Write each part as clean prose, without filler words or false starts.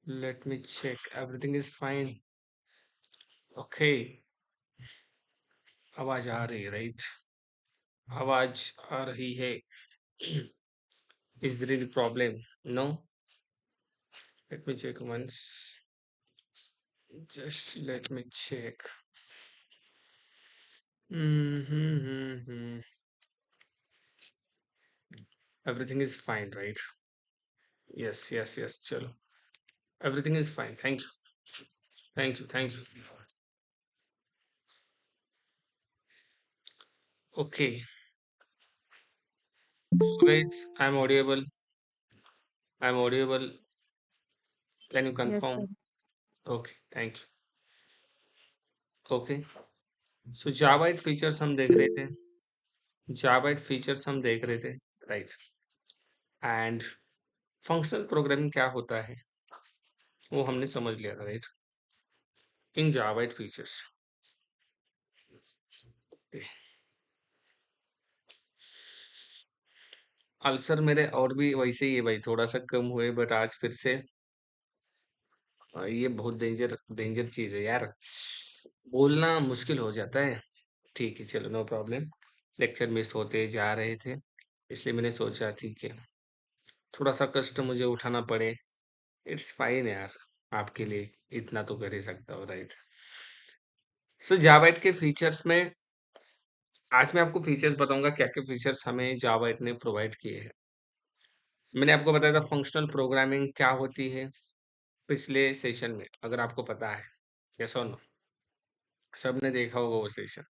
Let me check. Everything is fine. Okay. आवाज आ रही है, राइट? आवाज आ रही है. Is there any problem? No? Let me check once. Just let me check. Mm-hmm. Everything is fine, right? Yes. Chalo. Everything is fine. Thank you. Thank you. Okay. So guys, I'm audible. I'm audible. Can you Yes, sir. confirm? Okay. Thank you. Okay. So Java features हम देख रहे थे. Java features हम देख रहे थे, right? And functional programming क्या होता है वो हमने समझ लिया था, राइट? इन Java फीचर्स. अल्सर मेरे और भी वैसे ही है भाई, थोड़ा सा कम हुए, बट आज फिर से ये बहुत डेंजर डेंजर चीज है यार. बोलना मुश्किल हो जाता है. ठीक है, चलो, नो प्रॉब्लम. लेक्चर मिस होते जा रहे थे, इसलिए मैंने सोचा ठीक है, थोड़ा सा कष्ट मुझे उठाना पड़े. इट्स फाइन यार. आपके लिए इतना तो कर ही सकता हूँ, राइट? सो जावाइट के फीचर्स में आज मैं आपको फीचर्स बताऊंगा, क्या क्या फीचर्स हमें जावाइट ने प्रोवाइड किए हैं. मैंने आपको बताया था फंक्शनल प्रोग्रामिंग क्या होती है पिछले सेशन में, अगर आपको पता है. यस और नो? सबने देखा होगा वो सेशन,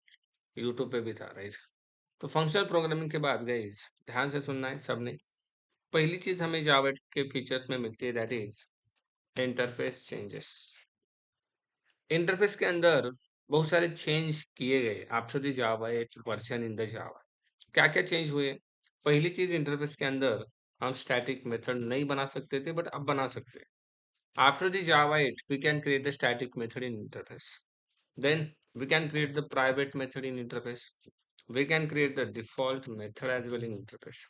यूट्यूब पे भी था, राइट? तो फंक्शनल प्रोग्रामिंग के बाद गाइस ध्यान से सुनना है सबने. पहली चीज हमें जावा के फीचर्स में मिलती है, that is interface changes. Interface के अंदर बहुत सारे चेंज किए गए after the Java eight version in the Java. क्या क्या चेंज हुए? पहली चीज, इंटरफेस के अंदर हम स्टैटिक मेथड नहीं बना सकते थे, बट अब बना सकते हैं. After the Java eight we can create the static method in interface. Then we can create the private method in interface. We can create the default method as well in interface.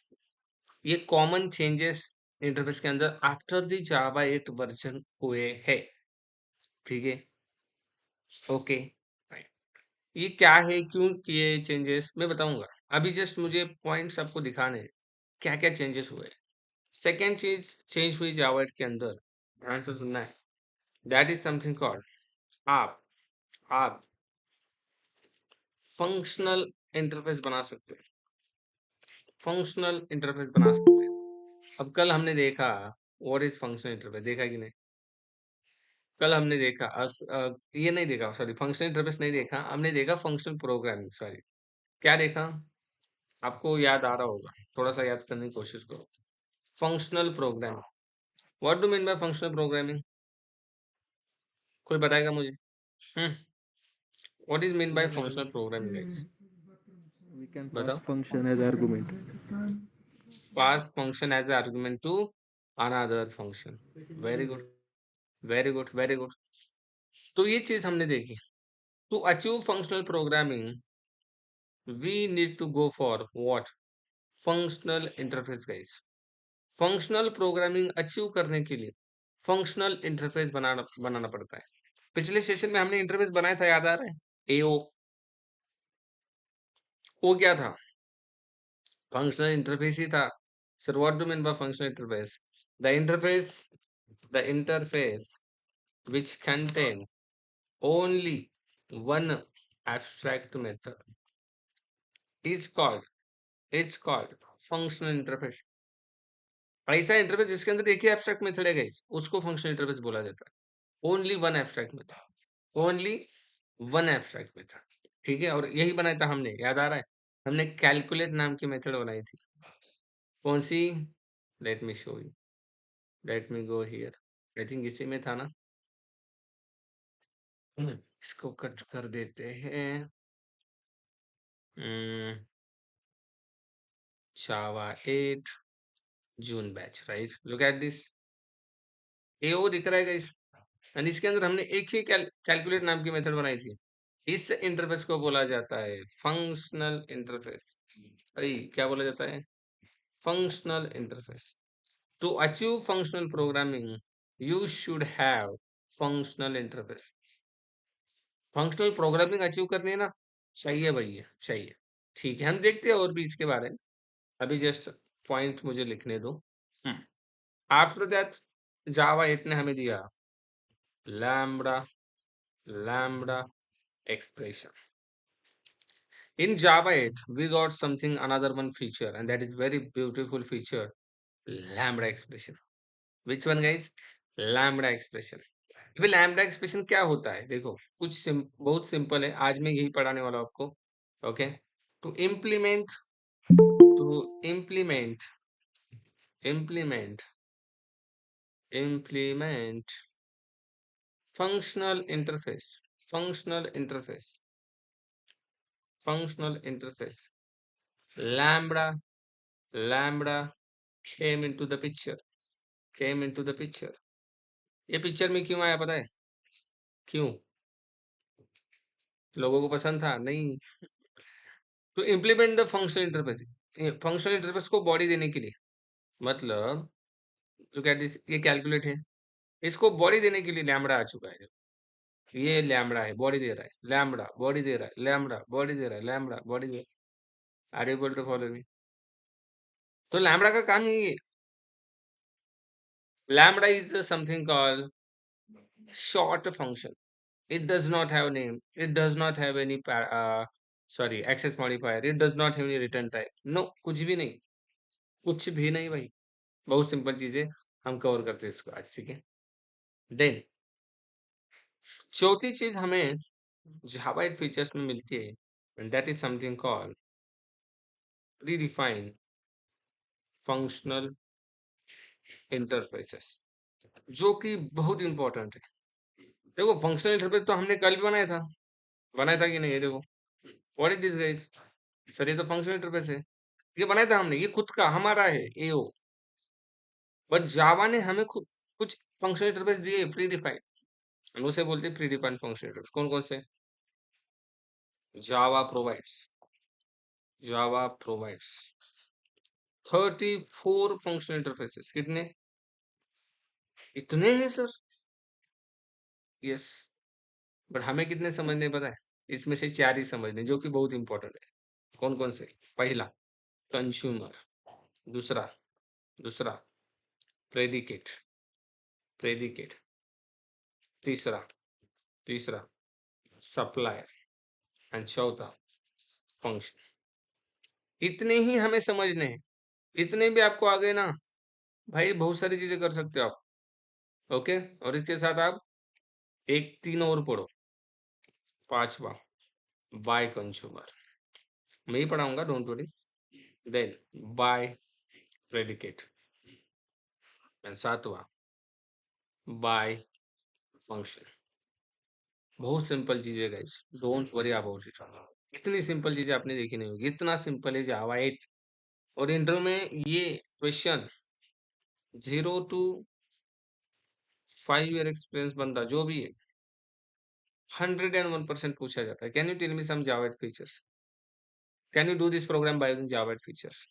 ये common changes interface के अंदर after the Java 8 version हुए हैं. ठीक है, okay. ये क्या है, क्यों किए चेंजेस, मैं बताऊंगा. अभी जस्ट मुझे पॉइंट्स आपको दिखाने हैं, क्या क्या चेंजेस हुए. सेकेंड चीज चेंज हुई जावा 8 के अंदर, ध्यान से सुनना है. दैट इज समथिंग कॉल्ड आप आप फंक्शनल इंटरफेस बना सकते हैं. फंक्शनल इंटरफेस बना सकते हैं. अब कल हमने देखा व्हाट इज फंक्शनल इंटरफेस, देखा कि नहीं? कल हमने देखा ये नहीं देखा, सॉरी, फंक्शनल इंटरफेस नहीं देखा, हमने देखा फंक्शनल प्रोग्रामिंग, सॉरी. क्या देखा? आपको याद आ रहा होगा, थोड़ा सा याद करने की कोशिश करो. Functional programming. What do mean by functional programming? कोई बताएगा मुझे? Hmm what is mean by functional programming guys? We can pass बताओ. function as argument. Pass function as argument to another function. Very good, very good, very good. तो ये चीज हमने देखी. To achieve functional programming we need to go for what? Functional interface guys. Functional programming achieve करने के लिए functional interface बनाना बनाना पड़ता है. पिछले सेशन में हमने इंटरफेस बनाया था, याद आ रहा है? एओ. वो क्या था? फंक्शनल इंटरफेस ही था. Sir what do mean by functional interface? The interface which contain only one abstract method is called functional interface. ऐसा इंटरफेस जिसके अंदर एक ही एब्स्ट्रैक्ट मेथड है गाइस, उसको फंक्शनल इंटरफेस बोला जाता है. Only one abstract method, only one abstract method. ठीक है, और यही बनाया था हमने, याद आ रहा है? हमने कैलकुलेट नाम की मेथड बनाई थी. कौन सी? Let me show you. Let me go here. I think इसी में था ना. इसको कट कर देते हैं. Java 8 June batch, right? Look at this. एओ दिख रहा है गाइस, एंड इसके अंदर हमने एक ही कैलकुलेट नाम की मेथड बनाई थी. इस इंटरफेस को बोला जाता है फंक्शनल इंटरफेस. अरे क्या बोला जाता है? Functional interface. To achieve functional programming you should have functional interface. Functional programming achieve करनी है ना, चाहिए भैया चाहिए। ठीक है, हम देखते हैं और भी इसके बारे में। अभी जस्ट पॉइंट मुझे लिखने दो। आफ्टर दैट जावा 8 ने हमें दिया lambda lambda expression. In Java 8, we got something another one feature, and that is very beautiful feature, lambda expression. Which one, guys? Lambda expression. अभी lambda expression क्या होता है? देखो, बहुत सिंपल है। आज मैं यही पढ़ाने वाला हूँ आपको। Okay, to implement implement functional interface, functional interface, functional interface. Lambda came into the picture, came into the picture. ये पिक्चर में क्यों आया पता है? क्यों? लोगों को पसंद था? नहीं। तो implement the functional interface, functional interface को बॉडी देने के लिए, मतलब लुक एट दिस, ये कैलकुलेट है, इसको बॉडी देने के लिए लैम्बडा आ चुका है। ये लैम्बडा है, बॉडी दे रहा है, लैम्बडा बॉडी दे रहा है, लैम्बडा बॉडी दे रहा है, लैम्बडा बॉडी दे रहा है। Are you able to follow me? तो लैम्बडा का काम ही है। Lambda is something called short function. It does not have name. It does not have any access modifier. It does not have any return type. No, कुछ भी नहीं, कुछ भी नहीं भाई। बहुत सिंपल चीजें हम कवर करते हैं इसको आज, ठीक है। देन चौथी चीज हमें जावा 8 फीचर्स में मिलती है, and that is something called predefined functional interfaces, जो कि बहुत इंपॉर्टेंट है। देखो, फंक्शनल इंटरफेस तो हमने कल भी बनाया था कि नहीं? ये देखो, what is this guys? Sir ये तो फंक्शनल इंटरफेस है, ये बनाया था हमने, ये खुद का हमारा है एओ। बट जावा ने हमें खुद कुछ फंक्शनल इंटरफेस दिए प्री डिफाइंड, हम उसे बोलते हैं प्री डिफाइंड फंक्शनल इंटरफेस। कौन कौन से? जावा प्रोवाइड्स, जावा प्रोवाइड्स 34 फंक्शनल इंटरफेसेस। कितने? इतने हैं सर? यस। बट हमें कितने समझने पता है? इसमें से 4 ही समझने, जो कि बहुत इंपॉर्टेंट है। कौन कौन से? पहला कंज्यूमर, दूसरा दूसरा प्रेडिकेट, प्रेडिकेट, तीसरा तीसरा सप्लायर, एंड चौथा फंक्शन। इतने ही हमें समझने हैं। इतने भी आपको आ गए ना भाई, बहुत सारी चीजें कर सकते हो आप। ओके, और इसके साथ आप एक 3 और पढ़ो। पांचवा बाय कंज्यूमर, मैं ही पढ़ाऊंगा, don't worry. Then bi predicate, and सातवा बाय फंक्शन। बहुत सिंपल चीजें guys, don't worry about it. इतनी सिंपल चीजें आपने देखी नहीं होगी, इतना सिंपल है जावा 8। और इंटरव्यू में ये क्वेश्चन 0 to 5 ईयर एक्सपीरियंस बंदा जो भी है, 101% पूछा जाता है। Can you tell me some Java features? Can you do this program by using Java features?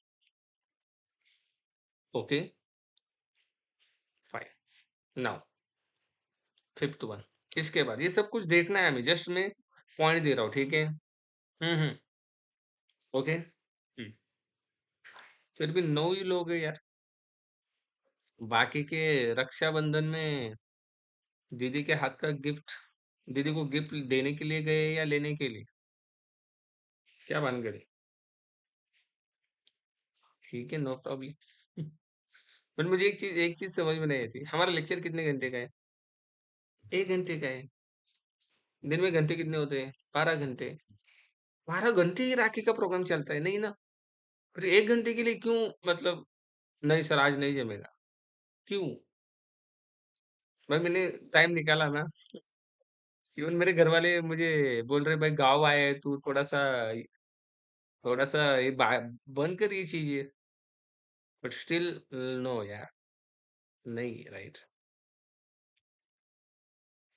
Okay, fine. Now fifth one, इसके बाद ये सब कुछ देखना है हमें, जस्ट मैं पॉइंट दे रहा हूँ, ठीक है। ओके। फिर भी 9 ही लोग हैं यार। बाकी के रक्षाबंधन में दीदी के हाथ का गिफ्ट, दीदी को गिफ्ट देने के लिए गए या लेने के लिए? क्या बन गए? ठीक है, नो प्रॉब्लम। बट मुझे एक चीज समझ में नहीं आती, हमारा लेक्चर कितने घंटे का है? 1 घंटे का है। दिन में घंटे कितने होते हैं? 12 घंटे। 12 घंटे ही राखी का प्रोग्राम चलता है? नहीं ना। फिर 1 घंटे के लिए क्यों, मतलब नहीं सर आज नहीं जमेगा, क्यों? भाई मैंने टाइम निकाला ना। इवन मेरे घर वाले मुझे बोल रहे भाई गाँव आए है तू, थोड़ा सा ये बंद कर ये चीज, बट स्टिल नो यार, नहीं राइट।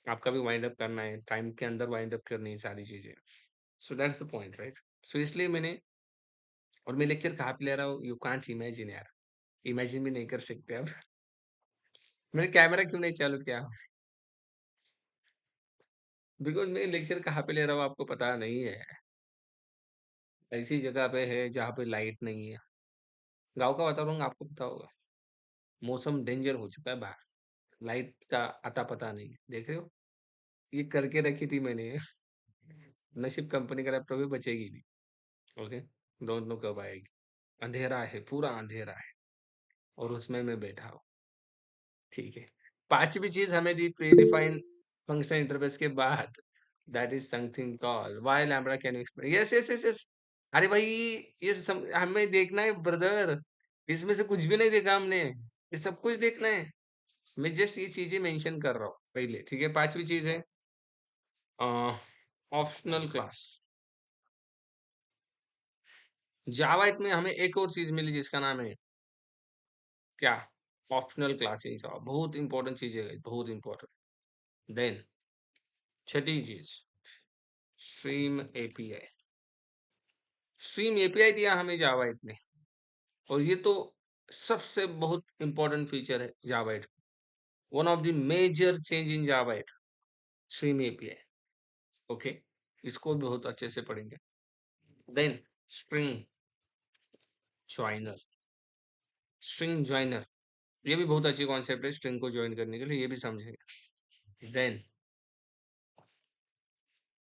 आपका भी वाइंड अप करना है, टाइम के अंदर वाइंड अप करनी है सारी चीजें। So that's the point right. So इसलिए मैंने, और मैं लेक्चर कहाँ पे ले रहा हूँ, यू कांट इमेजिन यार, इमेजिन भी नहीं कर सकते आप। मैंने कैमरा क्यों नहीं चालू किया? बिकॉज़ मैं लेक्चर कहाँ पे ले रहा हूँ आपको पता नहीं है। ऐसी जगह पे है जहाँ पे लाइट नहीं है। गाँव का वातावरण आपको पता होगा। मौसम डेंजर हो चुका है बाहर। लाइट का अता-पता नहीं है। देख रहे हो? ये करके रखी थी मैंने। नसीब कंपनी का लैपटॉप है बचेगी भी। ओके? डोंट नो कब आएगी। अंधेरा है, पूरा अंधेरा है और उसमें मैं बैठा हूँ। ठीक है। 5वीं चीज़ हमें दी प्री-डिफाइंड फंक्शनल इंटरफ़ेस के बाद that is something called why lambda can explain yes, yes, yes, yes. अरे भाई ये हमें देखना है ब्रदर। इसमें से कुछ भी नहीं देखा हमने। ये सब कुछ देखना है। मैं जस्ट ये चीज़ें मेंशन कर रहा हूँ पहले, ठीक है? 5वीं चीज़ है अ, ऑप्शनल क्लास। जावा में हमें एक और चीज़ मिली जिसका नाम है क्या? ऑप्शनल क्लास इन जावा। बहुत इंपॉर्टेंट चीज़ है, बहुत इंपॉर्टेंट। देन छठी चीज़ स्ट्रीम एपीआई। स्ट्रीम एपीआई दिया हमें जावा ने और ये तो सबसे बहुत इंपॉर्टेंट फीचर है Java. One of the major change in Java stream API. Okay, इसको बहुत अच्छे से पढ़ेंगे। Then string joiner. String joiner ये भी बहुत अच्छी कॉन्सेप्ट है स्ट्रिंग को ज्वाइन करने के लिए, ये भी समझेंगे।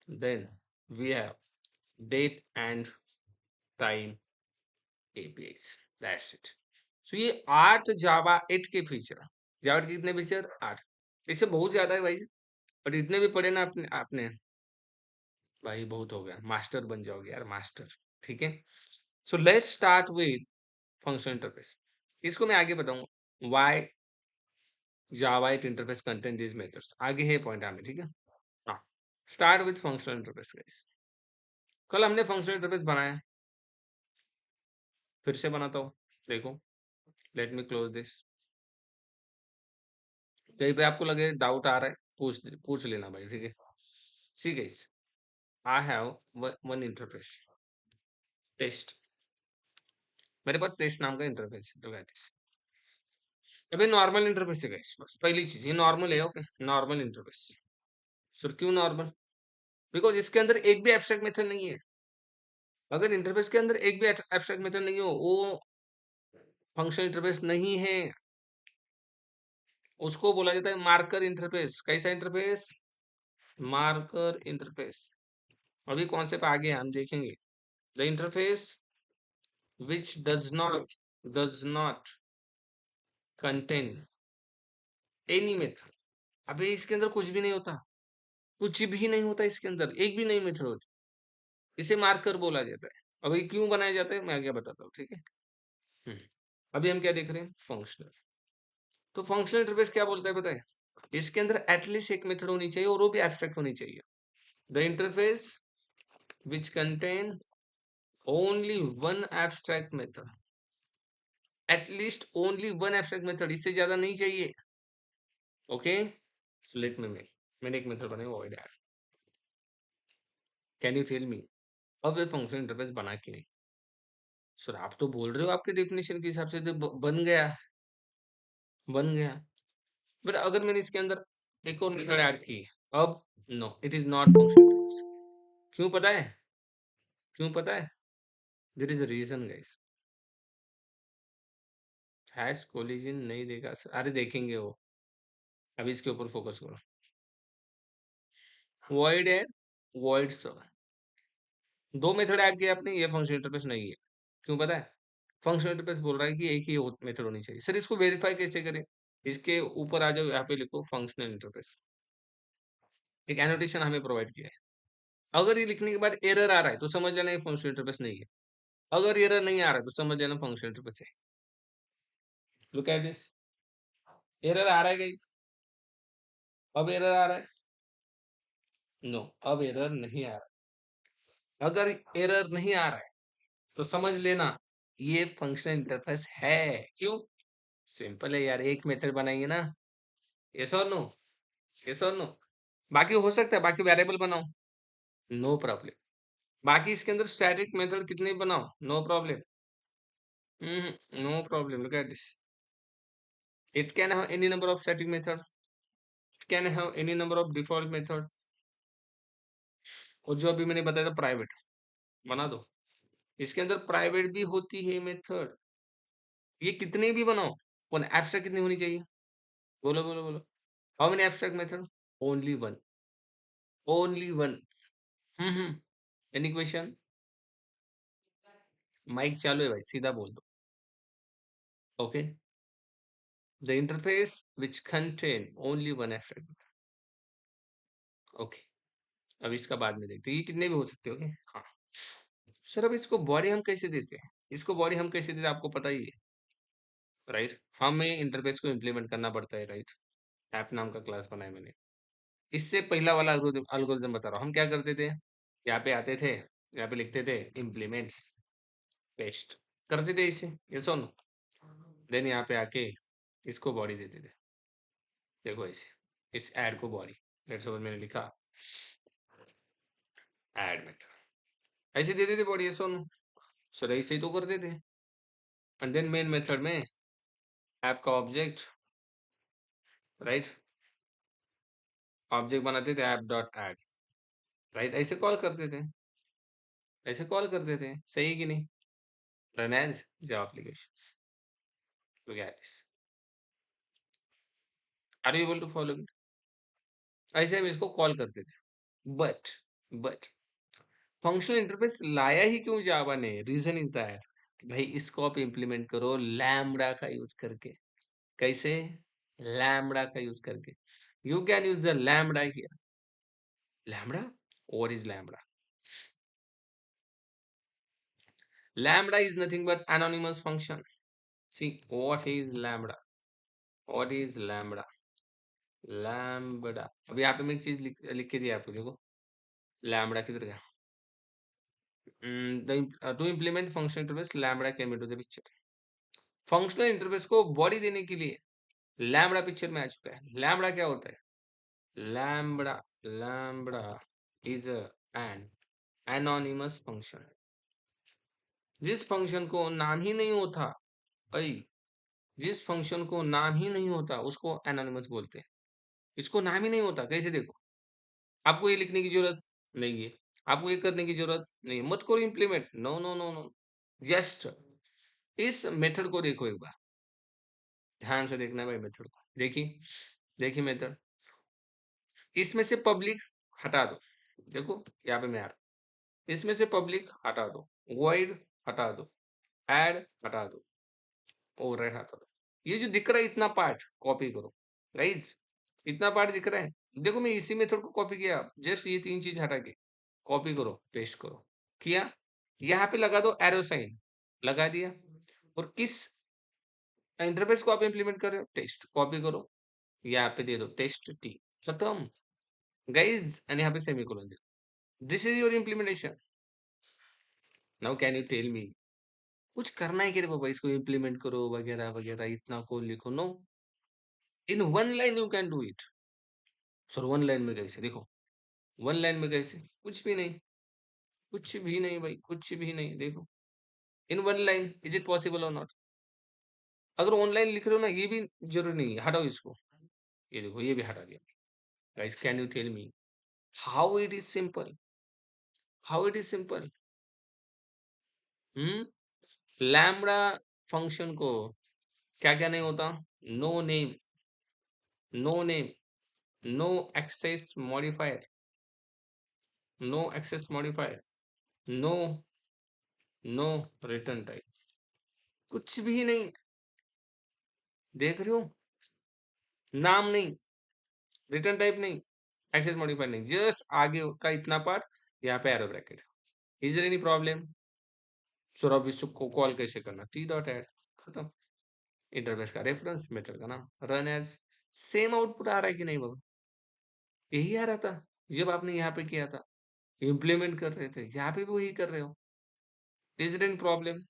Then we have date and time APIs. That's it. So ये 8 जावा 8 के फीचर। जावा के कितने फीचर? 8। इससे बहुत ज्यादा है भाई, और इतने भी पढ़े ना आपने आपने भाई बहुत हो गया, मास्टर बन जाओगे यार, मास्टर। ठीक है। So let's start with functional interface. इसको मैं आगे बताऊंगा why Java interface contain this methods, आगे है पॉइंट हमें, ठीक है। हाँ, start with functional interface guys. कल हमने फंक्शनल इंटरफेस बनाया, फिर से बनाता हूँ। देखो, लेट मी क्लोज दिस। कहीं पे आपको लगे डाउट आ रहा है, पूछ लेना भाई, ठीक है। See guys, I have one interface test. मेरे पास टेस्ट नाम का इंटरफेस है, तो गाइस अबे नॉर्मल इंटरफेस है गाइस। बस पहली चीज ये नॉर्मल है। Okay, normal interface. सर क्यों नॉर्मल? बिकॉज इसके अंदर एक भी एब्स्ट्रैक्ट मेथड नहीं है। अगर इंटरफेस के अंदर एक भी एब्स्ट्रैक्ट मेथड नहीं हो, वो फंक्शनल इंटरफेस नहीं है। उसको बोला जाता है मार्कर इंटरफेस। कैसा इंटरफेस? Marker interface. अभी कॉन्सेप्ट आगे हम देखेंगे। The interface which does not contain any method। अबे इसके अंदर कुछ भी नहीं होता, कुछ भी नहीं होता इसके अंदर, एक भी नहीं मेथड होती। इसे मार्कर बोला जाता है। अभी क्यों बनाया जाता है मैं आगे बताता हूँ, ठीक है। हम्म, अभी हम क्या देख रहे हैं? फंक्शनल। तो फंक्शनल इंटरफेस क्या बोलता है पता है? इसके अंदर एटलीस्ट एक मेथड होनी चाहिए और वो भी एब्स्ट्रैक्ट होनी चाहिए। The interface which contain only one abstract method. At least only one abstract method, इससे ज्यादा नहीं चाहिए। Okay, so let me make. मैंने एक मेथड बनाई void add। Can you tell me अब ये फंक्शन इंटरफेस बना कि नहीं? सर आप तो बोल रहे हो आपके डेफिनेशन के हिसाब से तो बन गया, बन गया। बट अगर मैंने इसके अंदर एक और मेथड ऐड की अब, no it is not function interface. क्यों पता है? क्यों पता है? There is a reason guys. Hash collision नहीं देखा सर? अरे देखेंगे वो, अभी इसके ऊपर फोकस करो। void add, void sub। दो मेथड ऐड किया आपने, ये फंक्शन इंटरफेस नहीं है। क्यों पता है? फंक्शन इंटरफेस बोल रहा है कि एक ही मेथड होनी चाहिए। सर इसको वेरीफाई कैसे करें? इसके ऊपर आ जाओ, यहाँ पे लिखो फंक्शनल इंटरफेस। एक एनोटेशन हमें प्रोवाइड किया है। अगर ये लिखने के बाद एरर आ रहा है तो समझ लेना ये फंक्शनल इंटरफेस नहीं है। अगर एरर नहीं आ रहा है तो समझ लेना फंक्शनल इंटरफेस है। Look at this. एरर आ रहा है गाइस? अब एरर आ रहा है? नो, अब एरर नहीं आ रहा। अगर एरर नहीं आ रहा है तो समझ लेना ये फंक्शनल इंटरफेस है। क्यों? सिंपल है यार, एक मेथड बनाएंगे ना। यस और नो? यस और नो? बाकी हो सकता है बाकी वेरिएबल बनाओ, नो प्रॉब्लम। बाकी इसके अंदर स्टैटिक मेथड कितने बनाओ, no problem. No problem. Look at this. It can have any number of static method, it can have any number of default method, और जो अभी मैंने बताया था प्राइवेट बना दो, इसके अंदर प्राइवेट भी होती है मेथड, ये कितने भी बनाओ, वन एब्स्ट्रैक्ट कितनी होनी चाहिए, बोलो बोलो बोलो, how many abstract method, only one, only one. Any question, mike चालू है भाई, सीधा बोल दो। Okay, the interface which contain only one abstract. Okay, अब इसका बाद में देखते हैं, ये कितने भी हो सकते हो। ओके हाँ सर, अब इसको बॉडी हम कैसे देते हैं, इसको बॉडी हम कैसे देते हैं आपको पता ही है, राइट। हमें इंटरफेस को इम्प्लीमेंट करना पड़ता है, राइट। ऐप नाम का क्लास बनाया मैंने, इससे पहला वाला अल्गोरिदम बता रहा हूँ। हम क्या करते थे, यहाँ पे आते थे, यहाँ पे लिखते थे इम्प्लीमेंट्स, पेस्ट करते थे इसे, ये सुन, देन यहाँ पे आके इसको बॉडी देते थे, देखो ऐसे, इस ऐड को बॉडी, लेट्स सपोज मैंने लिखा ऐड मेथड, ऐसे देते थे बॉडी, ये सुन सर, ऐसे ही तो करते थे। एंड देन मेन मेथड में ऐप का ऑब्जेक्ट, राइट, ऑब्जेक्ट बनाते थे ऐप डॉट ऐड, राइट, ऐसे कॉल करते थे, ऐसे कॉल करते थे, सही कि नहीं, run as Java application, look at this, are you able to follow me, ऐसे हम इसको कॉल करते थे। बट बट फंक्शनल इंटरफेस लाया ही क्यों जावा ने, रीजन इज दैट भाई इसको आप इंप्लीमेंट करो लैम्बडा का यूज करके। कैसे, लैम्बडा का यूज करके, you can use the lambda here. Lambda, what is lambda? Lambda is nothing but anonymous function. See, what is lambda? What is lambda? Lambda. अभी यहाँ पे मैं एक चीज लिख के दिया आपको, देखो lambda किधर गया? To implement functional interface, lambda came into the picture. Functional interface को बॉडी देने के लिए लैम्बडा पिक्चर में आ चुका है। लैम्बडा क्या होता है? Lambda, lambda is an anonymous function. जिस फंक्शन को नाम ही नहीं होता, अई जिस फंक्शन को नाम ही नहीं होता उसको एनोनिमस बोलते हैं। इसको नाम ही नहीं होता, कैसे देखो, आपको ये लिखने की जरूरत नहीं है, आपको ये करने की जरूरत नहीं है, मत करो implement, no no no no, just इस मेथड को देखो एक बार, ध्यान से देखना है भाई मेथड को, देखिए, देखिए मेथड, इसमें से पब्लिक हटा दो, देखो यहाँ पे मैं आ रहा हूं, इसमें से पब्लिक हटा दो, void हटा दो, ऐड हटा दो, ओवरराइड हटा दो, ये जो दिख रहा है इतना पार्ट कॉपी करो, गाइस इतना पार्ट दिख रहा है, देखो मैं इसी मेथड को कॉपी किया, जस्ट ये तीन चीज हटा के कॉपी करो पेस्ट करो, किया, यहाँ पे लगा दो एरो साइन, लगा दिया, और किस इंटरफेस को आप इंप्लीमेंट कर रहे हो, टेस्ट, कॉपी करो, यहाँ पे दे दो टेस्ट टी, खत्म गाइज, एंड यहाँ पे सेमीकोलन दे, this is your implementation. Now can you tell me, कुछ करना है कि रे बाबा इसको इम्प्लीमेंट करो वगैरह वगैरह, इतना कोड लिखो, no, in one line you can do it. Sir one line में कैसे, देखो वन लाइन में कैसे, कुछ भी नहीं, कुछ भी नहीं भाई, कुछ भी नहीं, देखो इन one line is it possible और नॉट? अगर ऑनलाइन लिख रहे हो ना, ये भी जरूरी नहीं है, हटाओ इसको, ये देखो ये भी हटा दिया। Guys can you tell me how it is simple, how it is simple? Lambda function को क्या क्या नहीं होता, no name, no name, no access modifier, no access modifier, no, no return type, कुछ भी नहीं, देख रहे हो, नाम नहीं, रिटर्न टाइप नहीं, एक्सेस मॉडिफायर नहीं, जस्ट आगे का इतना पार्ट, यहाँ पे arrow bracket, is there any problem? Sir अब इसको कॉल कैसे करना, टी डॉट एड, खत्म, इंटरफेस का रेफरेंस, मेथड का नाम, रन एज, सेम आउटपुट आ रहा है कि नहीं बाबा? यही आ रहा था जब आपने यहाँ पे किया था, इम्प्लीमेंट कर रहे थे, यहाँ पे भी वही कर रहे हो, इज देयर एनी प्रॉब्लम?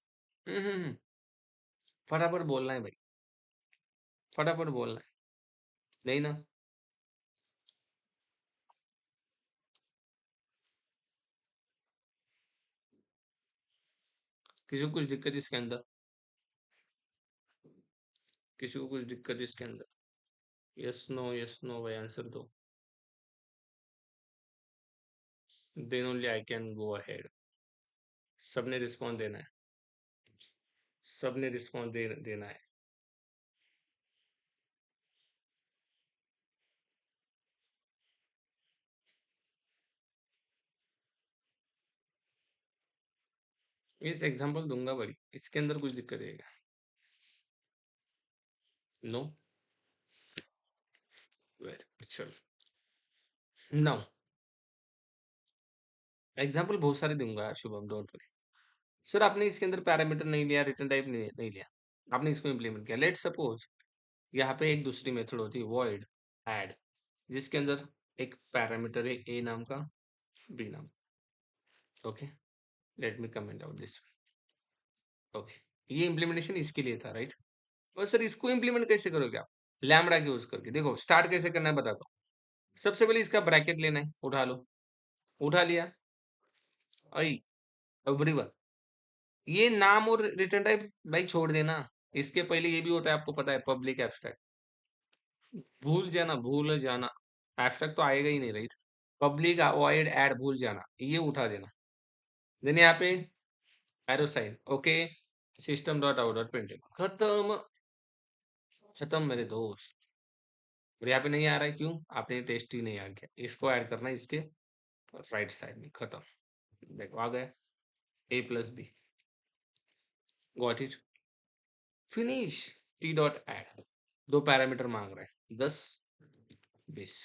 फटाफट बोलना है भाई, फटाफट बोलना है, नहीं ना? किसी को कुछ दिक्कत इसके अंदर? किसी को कुछ दिक्कत इसके अंदर? यस नो भाई आंसर दो। Then only I can go ahead. सबने रिस्पॉन्ड देना है, सबने रिस्पॉन्ड देना है। इस एग्जांपल दूंगा बड़ी, इसके अंदर कुछ दिक्कत है क्या? नो। वेरी चलो। नाउ एग्जांपल बहुत सारे दूंगा शुभम, डोंट वरी। सर आपने इसके अंदर पैरामीटर नहीं लिया, रिटर्न टाइप नहीं लिया, आपने इसको इम्प्लीमेंट किया। लेट सपोज यहाँ पे एक दूसरी मेथड होती है वॉइड ऐड, जिसके अंदर एक पैरामीटर है ए नाम का, बी नाम। Okay, let me comment out this. Okay, ये इम्प्लीमेंटेशन इसके लिए था, राइट? और सर इसको इम्प्लीमेंट कैसे करोगे आप? लैम्बडा के यूज करके। देखो स्टार्ट कैसे करना है बताता हूँ। सबसे पहले इसका ब्रैकेट लेना है, उठा लो। उठा लिया, आई एवरीवन। ये नाम और रिटर्न टाइप भाई छोड़ देना। इसके पहले ये भी होता है, आपको पता है, पब्लिक एब्स्ट्रैक्ट। भूल जाना, भूल जाना। एब्स्ट्रैक्ट तो आएगा ही नहीं, राइट? पब्लिक अवॉइड ऐड, भूल जाना, ये उठा देना। देन यहाँ पे arrow sign, okay. System dot out dot print, खत्म। खत्म मेरे दोस्त। और यहाँ पे नहीं आ रहा है, क्यों? आपने टेस्ट ही नहीं आ गया। इसको ऐड करना है इसके राइट साइड में, खत्म। देखो आ गया, A plus B. Got it, finish. T dot add, दो पैरामीटर मांग रहा है, 10 20।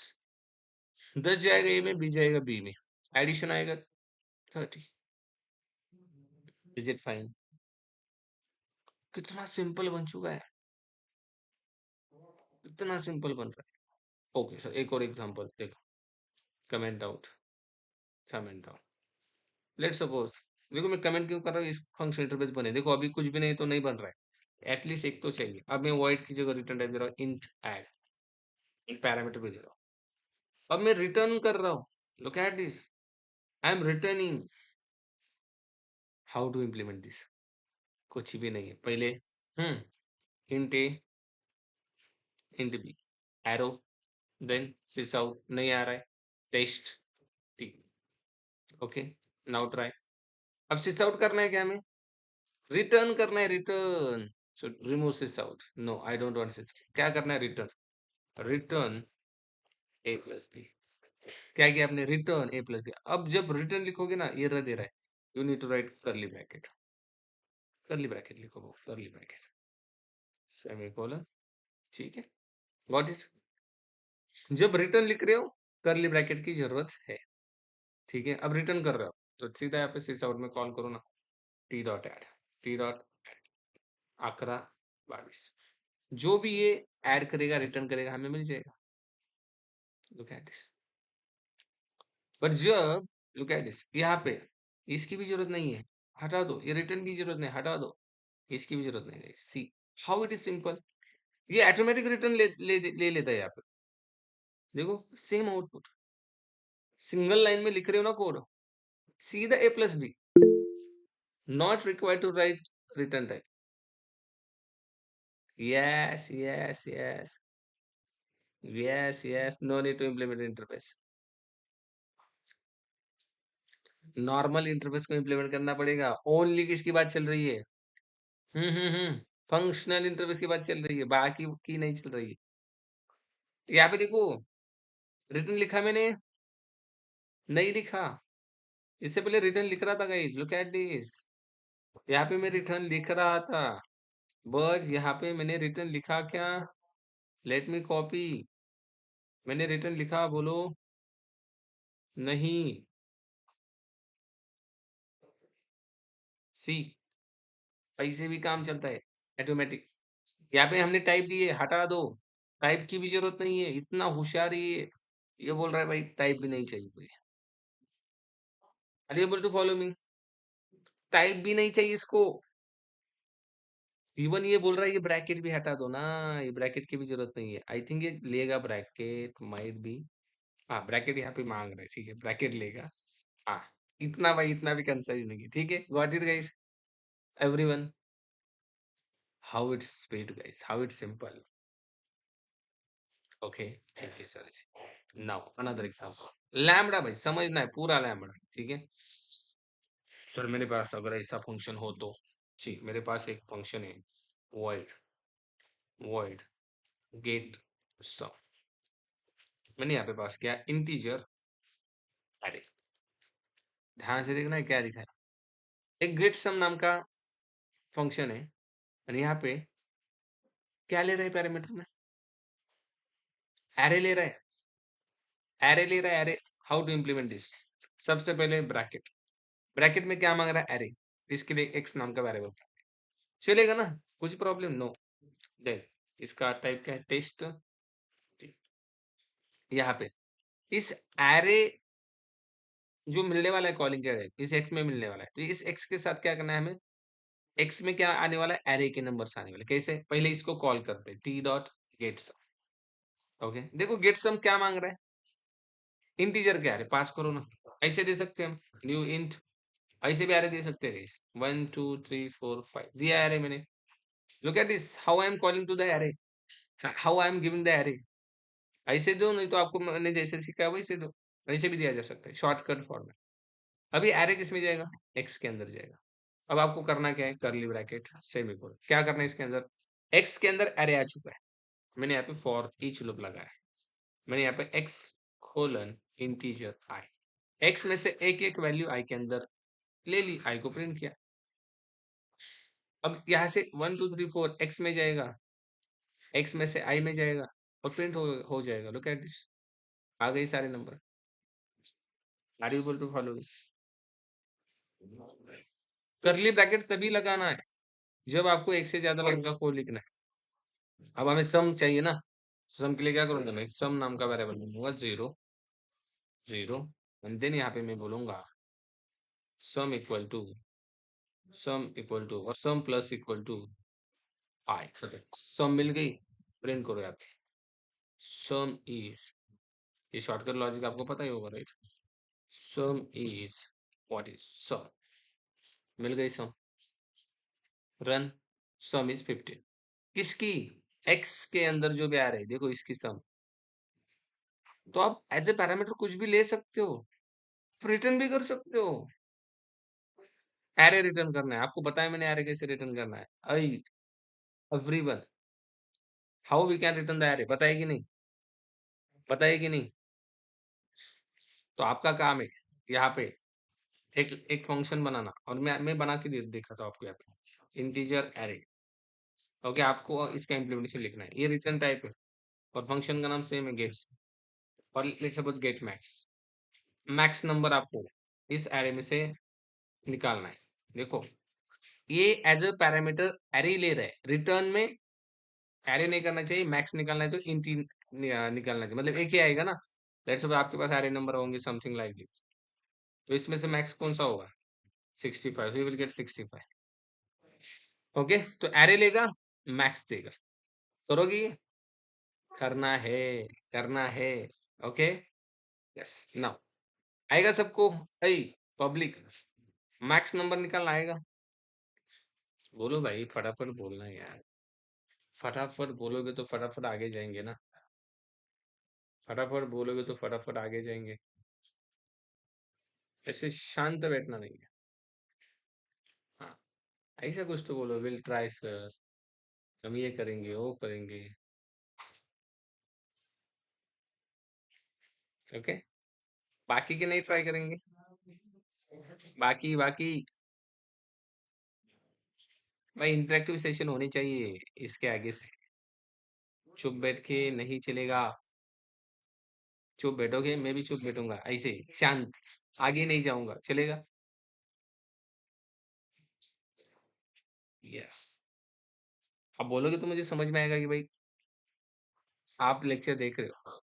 10 जाएगा ए में, 20 जाएगा बी में, एडिशन आएगा 30। Is it fine? कितना सिंपल बन चुका है, कितना सिंपल बन रहा है। ओके सर, एक और एग्जांपल देखो। Comment out, comment out. Let suppose, देखो मैं कमेंट क्यों कर रहा हूँ, इस फंक्शन इंटरफेस बने, देखो अभी कुछ भी नहीं तो नहीं बन रहा है, एटलीस्ट एक तो चाहिए। अब मैं वॉइड की जगह रिटर्न टाइप दे रहा हूँ, इंट ऐड, एक पैरामीटर भी दे रहा हूँ। अब मैं रिटर्न कर रहा हूँ, look at this, I am returning. How to implement this? कुछ भी नहीं है। पहले int A, int B, arrow, then sys out, नहीं आ रहा है, test T. Okay, now try. अब सिस आउट करना है क्या हमें? रिटर्न करना है, return. So remove sys out, no I don't want sys. क्या करना है? Return. Return A plus B. क्या किया आपने? Return A plus B. अब जब रिटर्न लिखोगे ना, ये रह दे रहा है, you need to write curly bracket. Curly bracket लिखो, करली ब्रैकेट, सेमीकोलन। ठीक है, गॉट इट। जब रिटर्न लिख रहे हो, करली ब्रैकेट की जरूरत है। ठीक है, अब रिटर्न कर रहे हो तो सीधा यहाँ पे सिस आउट में कॉल करो ना, T dot add, T dot 11 22। जो भी ये ऐड करेगा, रिटर्न करेगा, हमें मिल जाएगा। Look at this. बट जब, लुक एट दिस, यहाँ पे इसकी भी जरूरत नहीं है, हटा दो। ये रिटर्न की जरूरत नहीं, हटा दो। इसकी भी जरूरत नहीं है। See how it is simple. ये ऑटोमेटिक रिटर्न ले लेता है यहाँ पे। देखो सेम आउटपुट, सिंगल लाइन में लिख रहे हो ना कोड, सीधा A plus B, not required to write return type. Yes yes yes, yes yes, no need to implement interface. Normal interface को इम्प्लीमेंट करना पड़ेगा। ओनली किसकी बात चल रही है? फंक्शनल इंटरफेस की बात चल रही है, बाकी की नहीं चल रही है। यहाँ पे देखो, रिटर्न लिखा मैंने? नहीं लिखा। इससे पहले रिटर्न लिख रहा था गाइस, लुक एट दिस। यहाँ पे मैं रिटर्न लिख रहा था, बट यहाँ पे मैंने रिटर्न लिखा क्या? Let me copy. मैंने रिटर्न लिखा, बोलो। नहीं। सी, ऐसे भी काम चलता है ऑटोमेटिक। यहाँ पे हमने टाइप दिए, हटा दो। टाइप की भी जरूरत नहीं है, इतना होशियार ये बोल रहा है भाई टाइप भी नहीं चाहिए कोई। Are you able to follow me? Type भी नहीं चाहिए इसको। इवन ये बोल रहा है ये ब्रैकेट भी हटा दो ना, ये ब्रैकेट की भी जरूरत नहीं है। आई थिंक ये लेगा ब्रैकेट, माइट बी। हाँ, ब्रैकेट यहाँ पे मांग रहा है, ठीक है, ब्रैकेट लेगा। हाँ, इतना भाई, इतना भी कंसाइज नहीं है। ठीक है, got it guys, everyone. How it's sweet guys, how it's simple. Okay, ठीक है सर जी। नाउ अनदर एग्जांपल, लैम्बडा भाई समझना है पूरा लैम्बडा, ठीक है। सर मेरे पास अगर ऐसा फंक्शन हो तो, ठीक, मेरे पास एक फंक्शन है, void void गेट सम। मैंने यहाँ पे पास किया इंटीजर अरे, ध्यान से देखना है क्या लिखा है। एक गेट सम नाम का फंक्शन है, और यहाँ पे क्या ले रहे हैं पैरामीटर में, एरे ले रहा है, एरे ले रहा है array. How to implement this, सबसे पहले ब्रैकेट, ब्रैकेट में क्या मांग रहा है, एरे, इसके लिए एक्स नाम का वेरिएबल चलेगा ना, कुछ प्रॉब्लम नो। देन इसका टाइप क्या है, टेस्ट। यहाँ पे इस एरे जो मिलने वाला है कॉलिंग एरे, इस एक्स में मिलने वाला है, तो इस एक्स के साथ क्या करना है हमें, एक्स में क्या आने वाला है, एरे के नंबर्स आने वाले, कैसे, पहले इसको कॉल करते हैं, T dot get sum. Okay, देखो गेट सम क्या मांग रहा है, इंटीजर क्या है, पास करो ना, ऐसे दे सकते हैं हम, न्यू इंट, ऐसे भी एरे दे सकते हैं, 1 2 3 4 5 दिया एरे मैंने। Look at this, how I am calling to the array, how I am giving the array, ऐसे दो, नहीं तो आपको मैंने जैसे सिखाया वैसे दो, वैसे भी दिया जा सकता है, शॉर्टकट फॉर्मेट। अभी एरे किस में जाएगा, एक्स के अंदर जाएगा। अब आपको करना क्या है, करली ब्रैकेट सेमीकोलन, क्या करना है इसके अंदर, एक्स के अंदर एरे आ चुका है, मैंने यहाँ पे फॉर ईच लूप लगाया है, मैंने यहाँ पे एक्स कोलन इंटीजर आई, एक्स में से एक एक वैल्यू आई के अंदर ले ली, आई को प्रिंट किया। अब यहाँ से 1 2 3 4 एक्स में जाएगा, एक्स में से आई में जाएगा, और प्रिंट हो जाएगा। लुक एट दिस, आ गई सारे नंबर। Are you able to follow this, curly bracket तभी लगाना है जब आपको एक से ज्यादा लाइन का कोड लिखना है। अब हमें सम चाहिए ना, सम के लिए क्या करूंगा मैं, सम नाम का वेरिएबल लूंगा, 0 0, एंड देन यहाँ पे मैं बोलूंगा sum equal to, sum equal to, और sum plus equal to I. Sum मिल गई, प्रिंट करो यहाँ पे, सम इज, ये शॉर्टकट लॉजिक आपको पता ही होगा right, sum is, what is sum, मिल गई सम, रन, सम इज 15, किसकी, एक्स के अंदर जो भी आ रहा है, देखो इसकी सम। तो आप एज ए पैरामीटर कुछ भी ले सकते हो, रिटर्न भी कर सकते हो, एरे रिटर्न करना है, आपको बताया मैंने एरे कैसे रिटर्न करना है, I everyone, how we can return the array, बताइए कि नहीं, बताइए कि नहीं। तो आपका काम है यहाँ पे एक एक फंक्शन बनाना, और मैं बना के देखा था आपको यहाँ पे, इंटीजर एरे। ओके, आपको इसका इम्प्लीमेंटेशन लिखना है, ये रिटर्न टाइप है, और फंक्शन का नाम सेम है, गेट्स, और let's suppose get max, max number आपको इस एरे में से निकालना है। देखो ये एज अ पैरामीटर एरे ले रहा है, रिटर्न में एरे नहीं करना चाहिए, मैक्स निकालना है तो इंटी निकालना चाहिए, मतलब एक ही आएगा ना। लेट्स सपोज आपके पास एरे नंबर होंगे समथिंग लाइक दिस, तो इसमें से मैक्स कौन सा होगा, 65, वी विल गेट 65। ओके, तो एरे लेगा, मैक्स देगा, करोगे ये, करना है, करना है। ओके, यस, नाउ आएगा सबको, ऐ पब्लिक, मैक्स नंबर निकालना आएगा, बोलो भाई, फटाफट बोलना है यार, फटाफट बोलोगे तो फटाफट आगे जाएंगे ना, फटाफट बोलोगे तो फटाफट आगे जाएंगे, ऐसे शांत बैठना नहीं है। हाँ, ऐसा कुछ तो बोलो, विल ट्राई सर, हम ये करेंगे वो करेंगे। ओके, बाकी के नहीं ट्राई करेंगे, बाकी बाकी भाई इंटरेक्टिव सेशन होनी चाहिए, इसके आगे से चुप बैठ के नहीं चलेगा, चुप बैठोगे मैं भी चुप बैठूंगा, ऐसे ही शांत, आगे नहीं जाऊंगा, चलेगा। यस, अब बोलोगे तो मुझे समझ में आएगा कि भाई आप लेक्चर देख रहे हो,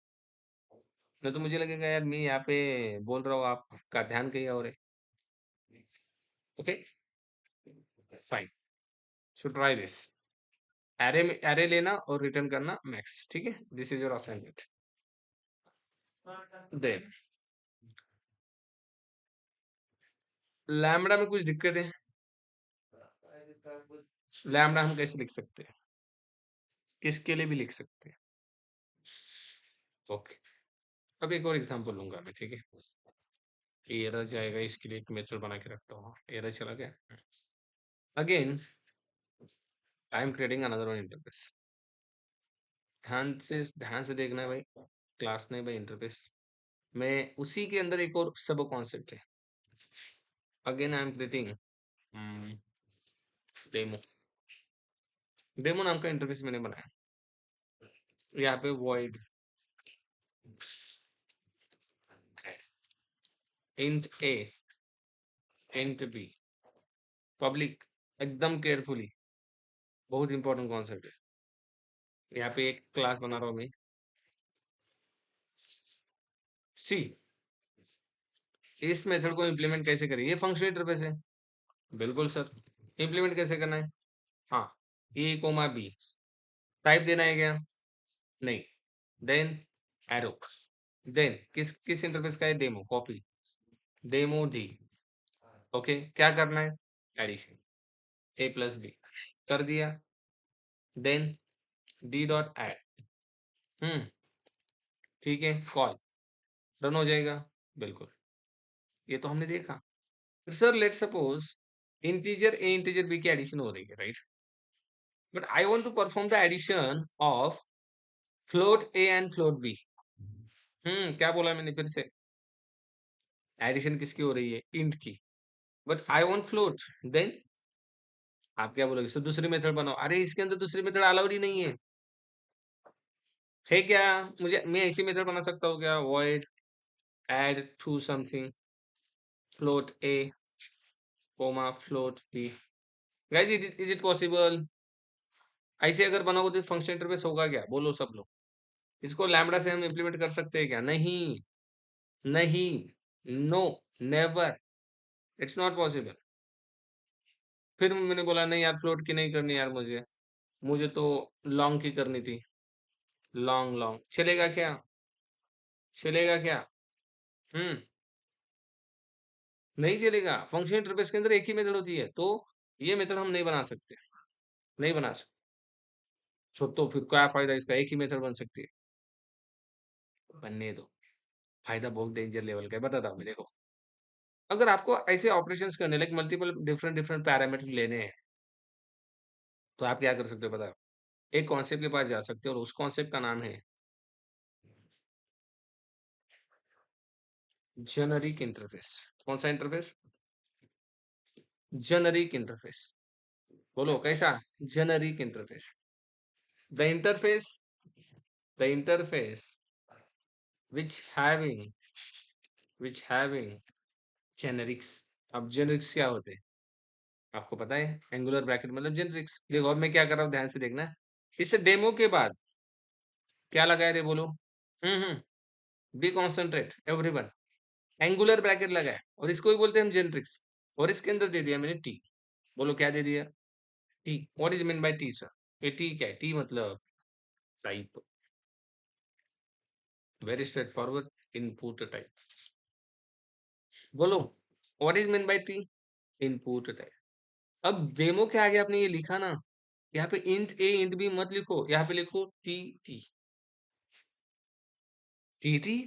नहीं तो मुझे लगेगा यार मैं यहाँ पे बोल रहा हूँ, आपका ध्यान कहीं और है। Okay, fine, so try this, array में एरे लेना और रिटर्न करना मैक्स, ठीक है, this is your assignment. Then lambda में कुछ दिक्कत है, लैम्डा हम कैसे लिख सकते हैं, किसके लिए भी लिख सकते हैं। ओके, अब एक और एग्जांपल लूंगा मैं, ठीक है। एरर जाएगा, इसके लिए एक मेथड बना के रखता हूँ। एरर चला गया। Again I am creating another one interface. ध्यान से देखना है भाई, क्लास नहीं भाई, इंटरफेस में उसी के अंदर एक और सब कॉन्सेप्ट है। Again I am creating demo. Demo नाम का इंटरफेस मैंने बनाया। यहाँ पे void int a int b public, एकदम केयरफुली, बहुत इंपॉर्टेंट कॉन्सेप्ट है। यहाँ पे एक क्लास बना रहा हूँ मैं, सी। इस मेथड को इम्प्लीमेंट कैसे करें, ये फंक्शन इंटरफेस है। बिल्कुल सर, इम्प्लीमेंट कैसे करना है। हाँ, ए कोमा बी, टाइप देना है क्या, नहीं। देन एरो, देन किस किस इंटरफेस का है, demo, copy, demo D. Okay, क्या करना है, एडिशन, ए प्लस बी कर दिया। देन डी डॉट एड, ठीक है, कॉल रन हो जाएगा। बिल्कुल, ये तो हमने देखा। Sir let suppose integer A integer B की एडिशन हो रही है, right. But I want to perform the addition of float A and float B. क्या बोला मैंने फिर से, एडिशन किसकी हो रही है, इंट की। But I want float, then आप क्या बोलोगे, सर दूसरी मेथड बनाओ। अरे इसके अंदर दूसरी मेथड अलाउड ही नहीं है क्या। मुझे, मैं ऐसी मेथड बना सकता हूँ क्या, void add to something float a comma float b। Guys is it possible, ऐसे अगर बनाओगे तो फंक्शन इंटरफेस होगा क्या, बोलो सब लोग। इसको लैम्बडा से हम इम्प्लीमेंट कर सकते हैं क्या, नहीं, नहीं, no, never, it's not possible. फिर मैंने बोला नहीं यार, फ्लोट की नहीं करनी यार, मुझे मुझे तो लॉन्ग की करनी थी। लॉन्ग लॉन्ग चलेगा क्या, चलेगा क्या, हम्म नहीं चलेगा। फंक्शन इंटरफेस के अंदर एक ही मेथड होती है, तो ये मेथड हम नहीं बना सकते, नहीं बना सकते। तो फिर क्या फायदा इसका, एक ही मेथड बन सकती है। बनने दो, फायदा बहुत डेंजर लेवल का है, बताता हूँ मैं, देखो। अगर आपको ऐसे ऑपरेशंस करने, like multiple different different parameter लेने हैं, तो आप क्या कर सकते हो बताओ। एक कॉन्सेप्ट के पास जा सकते हो, और उस कॉन्सेप्ट का नाम है जेनरिक इंटरफेस। कौन सा इंटरफेस, जेनरिक इंटरफेस। बोलो कैसा, generic interface. The interface, the interface which having which having generics। अब जेनरिक्स क्या होते हैं, आपको पता है, एंगुलर ब्रैकेट मतलब जेनरिक्स। देखो अब मैं क्या कर रहा हूँ, ध्यान से देखना। इस डेमो के बाद क्या लगाए रे, बोलो। Be concentrate everyone, angular bracket लगाए, और इसको ही बोलते हैं हम जेनरिक्स। और इसके अंदर दे दिया मैंने टी। बोलो क्या दे दिया, T. What is mean by T sir, ये टी क्या है, टी मतलब type, very straightforward, input type. बोलो what is mean by T, input type. अब डेमो के आगे आपने ये लिखा ना, यहाँ पे इंट ए इंट बी मत लिखो, यहाँ पे लिखो T T, T T.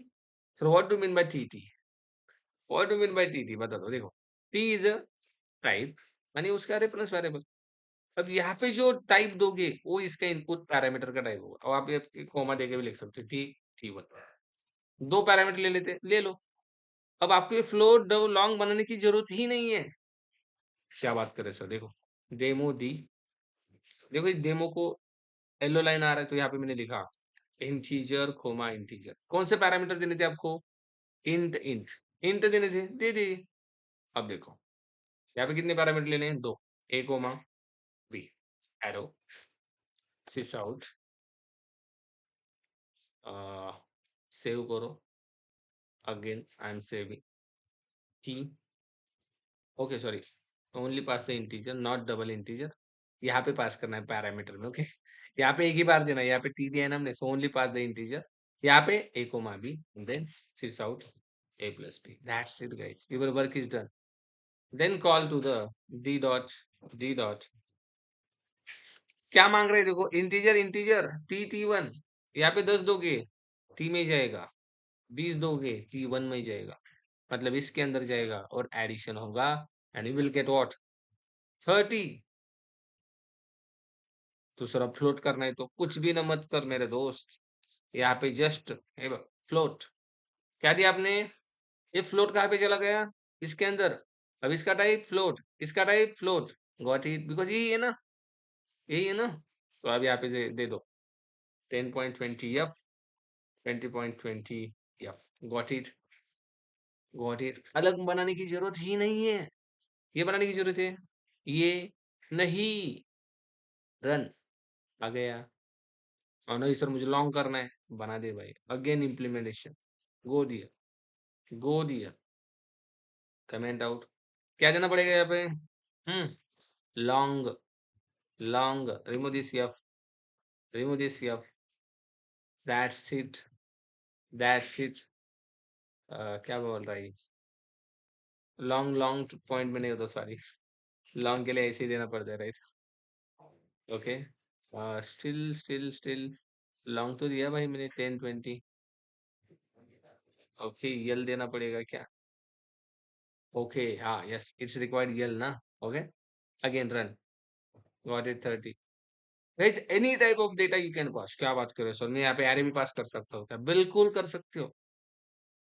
So what do mean by T T, what do mean by T T, बता दो। देखो, टी इज अ टाइप, यानी उसका रेफरेंस वेरिएबल। अब यहाँ पे जो टाइप दोगे वो इसका इनपुट पैरामीटर का टाइप होगा। और आप ये कोमा देके भी लिख सकते हो, टी टी वन। दो पैरामीटर ले लेते, ले लो। अब आपको ये फ्लोट लॉन्ग बनाने की जरूरत ही नहीं है। क्या बात करें सर, देखो डेमो दी, देखो इस डेमो को येलो लाइन आ रहा है, तो यहाँ पे मैंने लिखा इंटीजर कोमा इंटीजर। कौन से पैरामीटर देने थे आपको, इंट इंट इंट देने थे, दे दिए। अब देखो यहाँ पे कितने पैरामीटर लेने हैं, दो, ए कोमा बी, एरो, सिस आउट, सेव करो। अगेन आई एम सेविंग की, okay sorry, only pass the integer not double integer. यहाँ पे पास करना है पैरामीटर में, ओके। यहाँ पे एक ही बार देना है, यहाँ पे टी दिया है ना हमने, so only pass the integer. यहाँ पे A comma B, then sys out a plus b, that's it guys, your work is done। then call to the d dot क्या मांग रहे हैं देखो, इंटीजर इंटीजर T1, यहाँ पे 10 दोगे T में जाएगा, 20 दोगे T1 में जाएगा, मतलब इसके अंदर जाएगा और एडिशन होगा and you will get what 30। तो सर अब फ्लोट करना है तो कुछ भी ना मत कर मेरे दोस्त, यहाँ पे जस्ट फ्लोट। क्या दिया आपने, ये फ्लोट कहाँ पे चला गया, इसके अंदर। अब इसका टाइप फ्लोट, इसका type float, got it, because यही है ना, यही है ना। तो अब यहाँ पे दे दो 10.20 F, 20.20 F, got it, got it. अलग बनाने की जरूरत ही नहीं है, ये बनाने की जरूरत है, ये नहीं। रन आ गया। और नहीं सर मुझे लॉन्ग करना है, बना दे भाई, अगेन इम्प्लीमेंटेशन, गो दिया, गो दिया, कमेंट आउट। क्या देना पड़ेगा यहाँ पे, long, long, remove this F, remove this F, that's it, that's it. क्या बोल रहा है, लॉन्ग लॉन्ग पॉइंट में नहीं होता, सॉरी, लॉन्ग के लिए ऐसे ही देना पड़ता है, right. Okay, still still still long तो दिया भाई मैंने 10-20। ओके, यल देना पड़ेगा क्या, ओके हाँ, यस इट्स रिक्वायर्ड यल ना। Okay, again run, got it 30। Guys, any type of data you can pass, क्या बात करो सर, मैं यहाँ पे एरे भी पास कर सकता हूँ क्या, बिल्कुल कर सकते हो,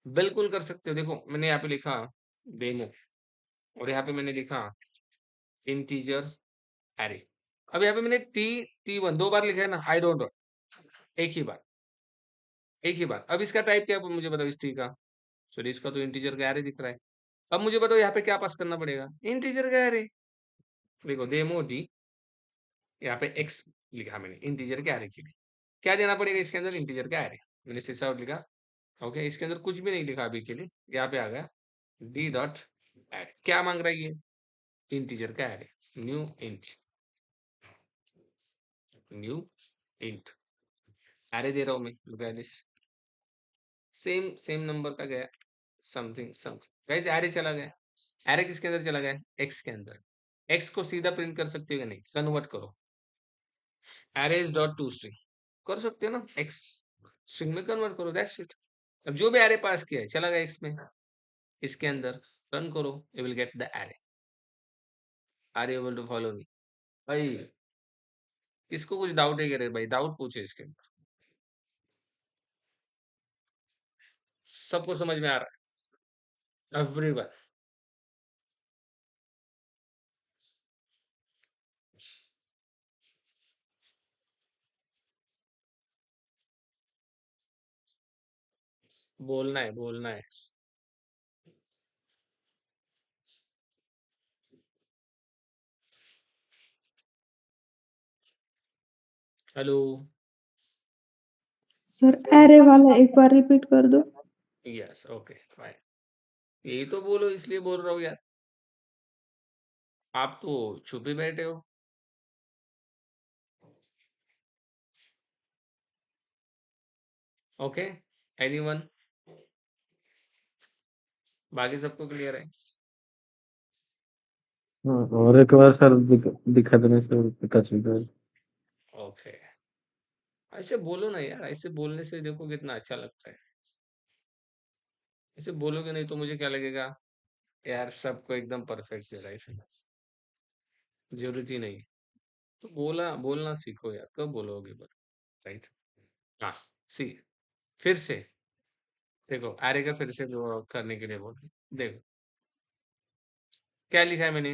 बिल्कुल कर सकते हो। देखो मैंने यहाँ पे लिखा डेमो, और यहाँ पे मैंने लिखा इंटीजर एरे। अब यहाँ पे मैंने T1 2 बार लिखा है ना, आई डोंट नो, एक ही बार, एक ही बार। अब इसका टाइप क्या है मुझे बताओ, इस टी का, सॉरी इसका तो इंटीजर का एरे दिख रहा है। अब मुझे बताओ यहाँ पे क्या पास करना पड़ेगा, इंटीजर का एरे। देखो डेमो डी, यहाँ पे एक्स लिखा मैंने इंटीजर के एरे के लिए, क्या देना पड़ेगा इसके अंदर, इंटीजर का एरे। मैंने सीसा आउट लिखा, ओके, इसके अंदर कुछ भी नहीं लिखा अभी के लिए, यहाँ पे आ गया डी डॉट एड। क्या मांग रहा है ये, इंटीजर का array, new int, new int array दे रहा हूं मैं, look at this, same same number का गया, समथिंग समथिंग गाइस, एरे चला गया। एरे किसके अंदर चला गया, एक्स के अंदर। एक्स को सीधा प्रिंट कर सकते हो या नहीं, कन्वर्ट करो, एरेज डॉट टू स्ट्रिंग कर सकते हो ना, एक्स स्ट्रिंग में कन्वर्ट करो, दैट्स इट। अब जो भी एरे पास किया है चला गया एक्स में, इसके अंदर रन करो, you will get the array. Are you able to follow me भाई, किसको कुछ डाउट है, करे भाई डाउट पूछे इसके अंदर, सबको समझ में आ रहा है, एवरीवन। बोलना है, बोलना है। हेलो, सर एरे वाला एक बार रिपीट कर दो। यस ओके फाइन, यही तो बोलो इसलिए बोल रहा हूँ यार, आप तो छुपे बैठे हो। ओके, एनीवन, बाकी सबको क्लियर है। हाँ, और एक बार सर दिखा देने से पता चल जाएगा। ओके, ऐसे बोलो ना यार, ऐसे बोलने से देखो कितना अच्छा लगता है। ऐसे बोलोगे नहीं तो मुझे क्या लगेगा, यार सबको एकदम परफेक्ट है, राइट, जरूरत ही नहीं। तो बोलना सीखो यार, कब बोलोगे पर, राइट। हाँ, सी, फिर से देखो एरे का फिर से वो करने के लिए बोल, देखो क्या लिखा है मैंने,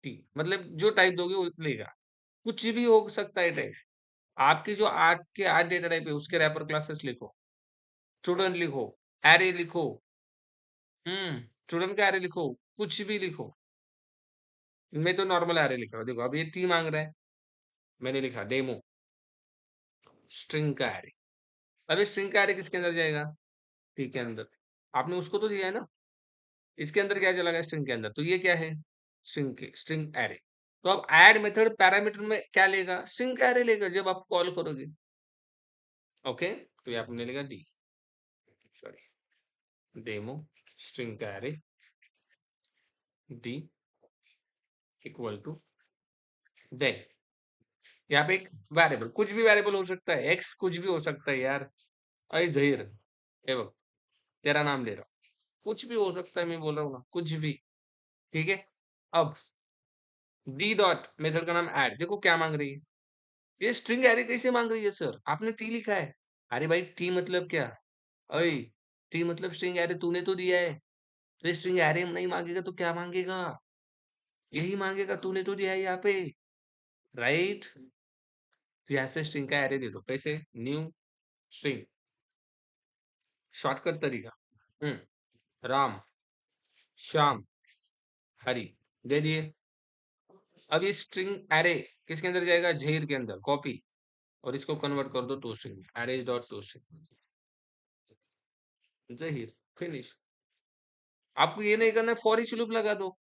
टी, मतलब जो टाइप दोगे वो लिखा, कुछ भी हो सकता है टाइप। आपकी जो आज के आज डेटा टाइप है उसके रैपर क्लासेस लिखो, स्टूडेंट लिखो, एरे लिखो, स्टूडेंट का एरे लिखो, कुछ भी लिखो। मैं तो नॉर्मल एरे लिख रहा हूँ, देखो अब ये टी मांग रहा है, मैंने लिखा डेमो स्ट्रिंग का एरे। अब ये स्ट्रिंग का एरे किसके अंदर जाएगा, टी के अंदर, आपने उसको तो दिया है ना, इसके अंदर क्या चला गया स्ट्रिंग के अंदर, तो ये क्या है, स्ट्रिंग के स्ट्रिंग एरे। तो अब ऐड मेथड पैरामीटर में क्या लेगा, स्ट्रिंग का एरे लेगा जब आप कॉल करोगे। ओके, तो ये आपने लेगा डी, सॉरी, डेमो स्ट्रिंग का array D equal to then यहाँ पे एक वेरिएबल, कुछ भी वेरिएबल हो सकता है, एक्स कुछ भी हो सकता है यार। अरे जहीर, ये बक, तेरा नाम ले रहा हूँ, कुछ भी हो सकता है, मैं बोल रहा हूँ ना, कुछ भी। ठीक है। अब डी डॉट मेथड का नाम ऐड, देखो क्या मांग रही है, ये स्ट्रिंग एरे कैसे मांग रही है सर, आपने टी लिखा है। अरे भाई टी मतलब क्या, अरे टी मतलब स्ट्रिंग एरे तूने तो दिया है, तो स्ट्रिंग एरे नहीं मांगेगा तो क्या मांगेगा, यही मांगेगा, तूने तो दिया है यहाँ पे, राइट। तो यहाँ से स्ट्रिंग का एरे दे दो, कैसे, न्यू स्ट्रिंग, शॉर्टकट तरीका। राम, श्याम, हरी, दे दिए। अब ये स्ट्रिंग एरे किसके अंदर जाएगा, जहीर के अंदर, कॉपी, और इसको कन्वर्ट कर दो to string, array dot to string, Zaheer, finish. आपको ये नहीं करना है, फॉर ईच लूप लगा दो,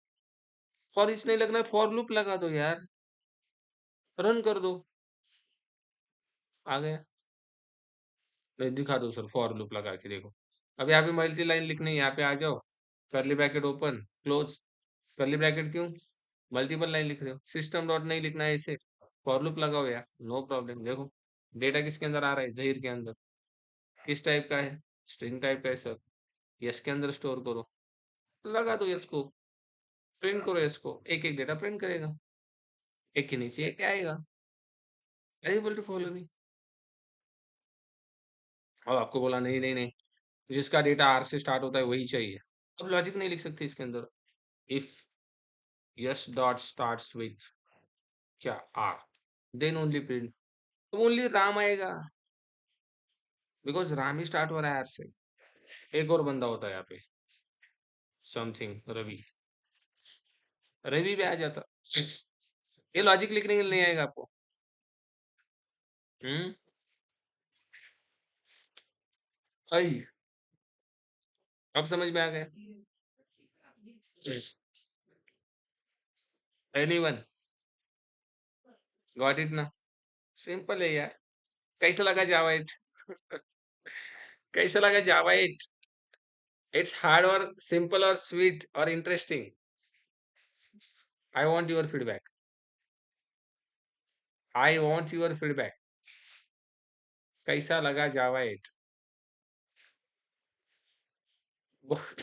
फॉर ईच नहीं लगना है, फॉर लूप लगा दो यार, रन कर दो, आ गया। मैं दिखा दो सर, फॉर लूप लगा के देखो। अब यहाँ पे मल्टी लाइन लिखनी है, यहाँ पे आ जाओ, करली ब्रैकेट ओपन क्लोज, करली ब्रैकेट क्यों, मल्टीपल लाइन लिख रहे हो, सिस्टम डॉट नहीं लिखना है इसे, फॉर लूप लगाओ यार, नो प्रॉब्लम। देखो डेटा किसके अंदर आ रहा है, जहीर के अंदर, किस टाइप का है, स्ट्रिंग टाइप का है सर, यस के अंदर स्टोर करो, लगा दो यस को, प्रिंट करो यस को, एक एक डेटा प्रिंट करेगा, एक के नीचे एक आएगा, एबल टू फॉलो मी। और आपको बोला नहीं नहीं नहीं, जिसका डेटा आर से स्टार्ट होता है वही चाहिए, अब लॉजिक नहीं लिख सकते इसके अंदर, if yes dot starts with क्या, आर, देन ओनली प्रिंट, तो ओनली राम आएगा, बिकॉज राम ही स्टार्ट हो रहा है आर से। एक और बंदा होता है यहाँ पे, समथिंग रवि, रवि भी आ जाता, ये लॉजिक लिखने के लिए नहीं आएगा आपको। हम्म, आई, अब समझ में आ गया, एनीवन गॉट इट ना, सिंपल है यार। कैसा लगा जावा 8? कैसा लगा जावा 8? इट्स हार्ड और सिंपल और स्वीट और interesting, I want your feedback, I want your feedback, कैसा लगा जावा 8? बहुत,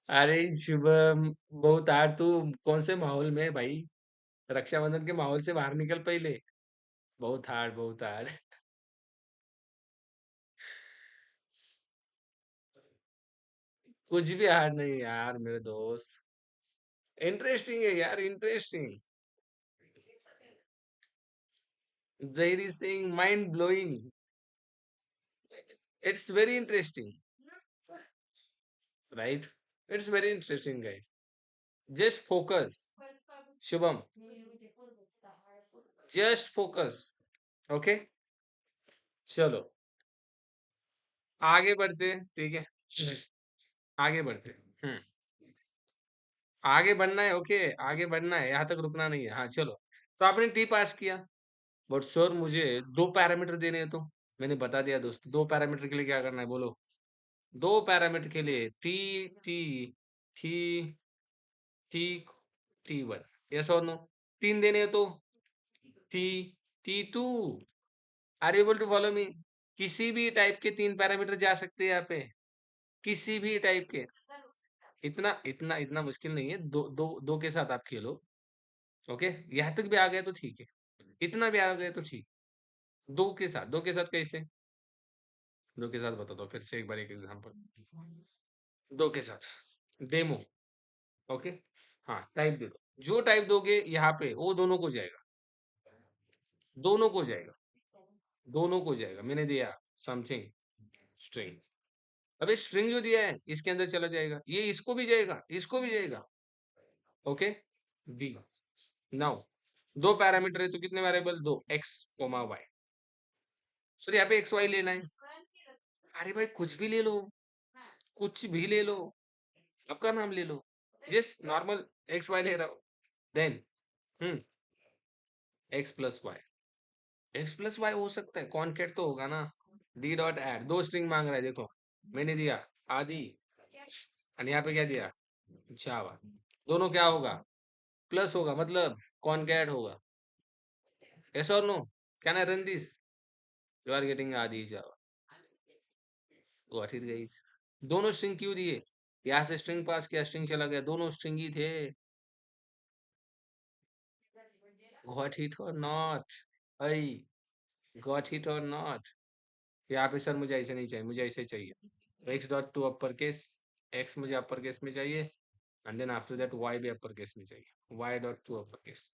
अरे शुभम, बहुत हार्ड, तू कौन से माहौल में है भाई, रक्षाबंधन के माहौल से बाहर निकल पहले, बहुत हार्ड, बहुत हार्ड। कुछ भी हार्ड नहीं यार मेरे दोस्त, इंटरेस्टिंग है यार, interesting, Jahri Singh, mind blowing, it's very interesting, right, it's very interesting guys, just focus, Shubham, just focus, okay. चलो आगे बढ़ते हैं, ठीक है, आगे बढ़ते हैं। आगे बढ़ना है, ओके, आगे बढ़ना है, यहाँ तक रुकना नहीं है, हाँ चलो। तो आपने टी पास किया, बट सर मुझे दो पैरामीटर देने हैं, तो मैंने बता दिया दोस्त, दो पैरामीटर के लिए क्या करना है बोलो, दो पैरामीटर के लिए T, T, T, T, T one, yes और नो, तीन देने हैं तो T, T two, are able to follow me, किसी भी टाइप के तीन पैरामीटर जा सकते हैं यहाँ पे, किसी भी टाइप के, इतना इतना इतना मुश्किल नहीं है, दो दो दो के साथ आप खेलो, ओके, यहाँ तक भी आ गए तो ठीक है, इतना भी आ गए तो ठीक, दो के साथ, दो के साथ कैसे, दो के साथ बता दो फिर से एक बार एक एग्जांपल, दो के साथ डेमो, ओके, हाँ टाइप दे दो, जो टाइप दोगे यहाँ पे वो दोनों को जाएगा, दोनों को जाएगा, दोनों को जाएगा, मैंने दिया समथिंग स्ट्रिंग, अबे स्ट्रिंग जो दिया है इसके अंदर चला जाएगा, ये इसको भी जाएगा, इसको भी जाएगा, ओके, बी, नाउ दो पैरामीटर है तो कितने वेरिएबल, दो, एक्स कोमा वाई, सर यहाँ पे एक्स वाई लेना है, अरे भाई कुछ भी ले लो, कुछ भी ले लो, आपका नाम ले लो, जस्ट नॉर्मल एक्स वाई ले रहा हो, then X plus Y, X plus Y हो सकता है, कॉनकेट तो होगा ना, डी डॉट एड, दो स्ट्रिंग मांग रहा है, देखो मैंने दिया आदि, और यहाँ पे क्या दिया, जावा, दोनों क्या होगा, प्लस होगा, मतलब कॉनकेट होगा, Yes or no? Can I run this? You are getting आधी Java. Got it guys. दोनों स्ट्रिंग क्यों दिए? यहाँ से स्ट्रिंग पास किया, स्ट्रिंग चला गया, दोनों स्ट्रिंग ही थे. Got it or not? I got it or not? यहाँ पे सर मुझे ऐसे नहीं चाहिए, मुझे ऐसे चाहिए. X dot to upper case, X मुझे अपर केस में चाहिए, and then after that Y भी अपर केस में चाहिए. Y dot to upper case,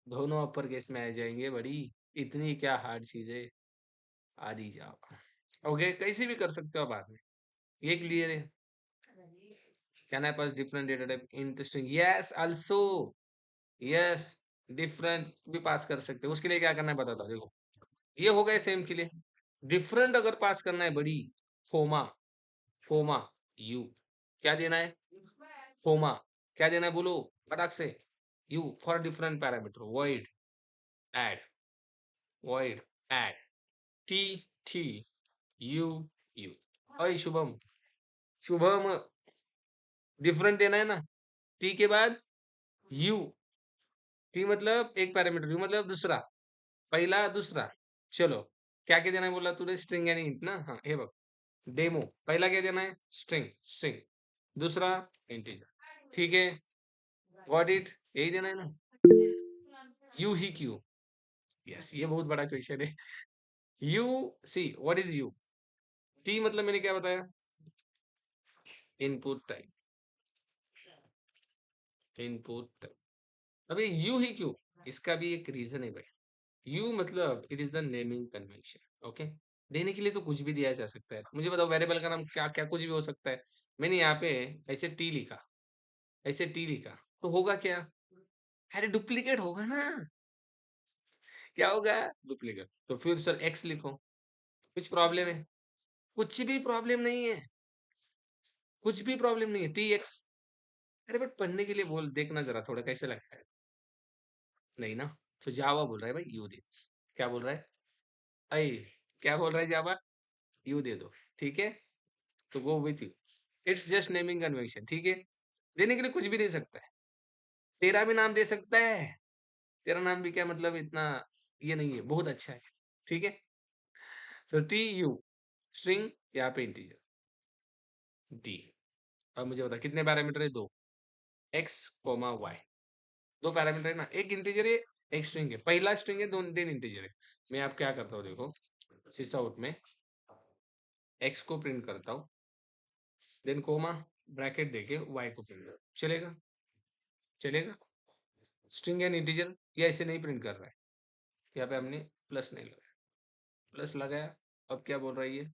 दोनों अपर केस में आ जाएंगे. बड़ी इतनी क्या हार्ड चीज है? आदि जावा. ओके, कैसे भी कर सकते हो बाद में. ये क्लियर है? Can I pass different data type interesting? Yes also. Yes, different भी पास कर सकते हो. उसके लिए क्या करना है बताता हूँ. देखो, ये हो गए सेम के लिए. डिफरेंट अगर पास करना है बड़ी, फोमा, फोमा यू, क्या देना है? फोमा, क्या देना है बोलो फटाक से? U for different parameter. Void add, void add T T U U. अय शुभम, शुभम, डिफरेंट देना है ना. टी के बाद यू, टी मतलब एक पैरामीटर, यू मतलब दूसरा, पहला दूसरा. चलो, क्या क्या देना है बोला तूने? स्ट्रिंग यानी int ना. हाँ, हे बघ, डेमो पहला क्या देना है? String, string. दूसरा इंटीजर. ठीक है, गॉट इट. यही देना है ना. यू ही क्यों? यस, ये बहुत बड़ा क्वेश्चन है. You, C what is you? T मतलब मैंने क्या बताया? Input type, input type. अबे यू ही क्यों? इसका भी एक रीजन है भाई. यू मतलब it is the naming convention. Okay, देने के लिए तो कुछ भी दिया जा सकता है. मुझे बताओ वेरिएबल का नाम क्या? क्या कुछ भी हो सकता है. मैंने यहाँ पे ऐसे टी लिखा, ऐसे टी लिखा, तो होगा क्या? अरे डुप्लीकेट होगा ना. क्या होगा? डुप्लीकेट. तो फिर सर एक्स लिखो, कुछ प्रॉब्लम है? कुछ भी प्रॉब्लम नहीं है, कुछ भी प्रॉब्लम नहीं है. T x. अरे बट पढ़ने के लिए बोल, देखना जरा थोड़ा कैसे लगता है. नहीं ना. तो जावा बोल रहा है भाई यू दे. क्या बोल रहा है? अय, क्या बोल रहा है जावा? यू दे दो. ठीक है, तो go with you. It's just naming convention. ठीक है, देने के लिए कुछ भी दे सकता है. तेरा भी नाम दे सकता है. तेरा नाम भी क्या मतलब इतना ये नहीं है, बहुत अच्छा है. ठीक है, तो टी यू, स्ट्रिंग, यहाँ पे इंटीजर डी. अब मुझे बता कितने पैरामीटर है? दो, एक्स कोमा वाई. दो पैरामीटर है ना, एक इंटीजर है, एक स्ट्रिंग है. पहला स्ट्रिंग है, दो तीन इंटीजर है. मैं आप क्या करता हूँ देखो, सिस आउट में एक्स को प्रिंट करता हूँ, देन कोमा ब्रैकेट देके वाई को प्रिंट कर. चलेगा? चलेगा. स्ट्रिंग एंड इंटीजर, ये ऐसे नहीं प्रिंट कर रहा है. यहाँ पे हमने प्लस नहीं लगाया, प्लस लगाया. अब क्या बोल रहा है ये?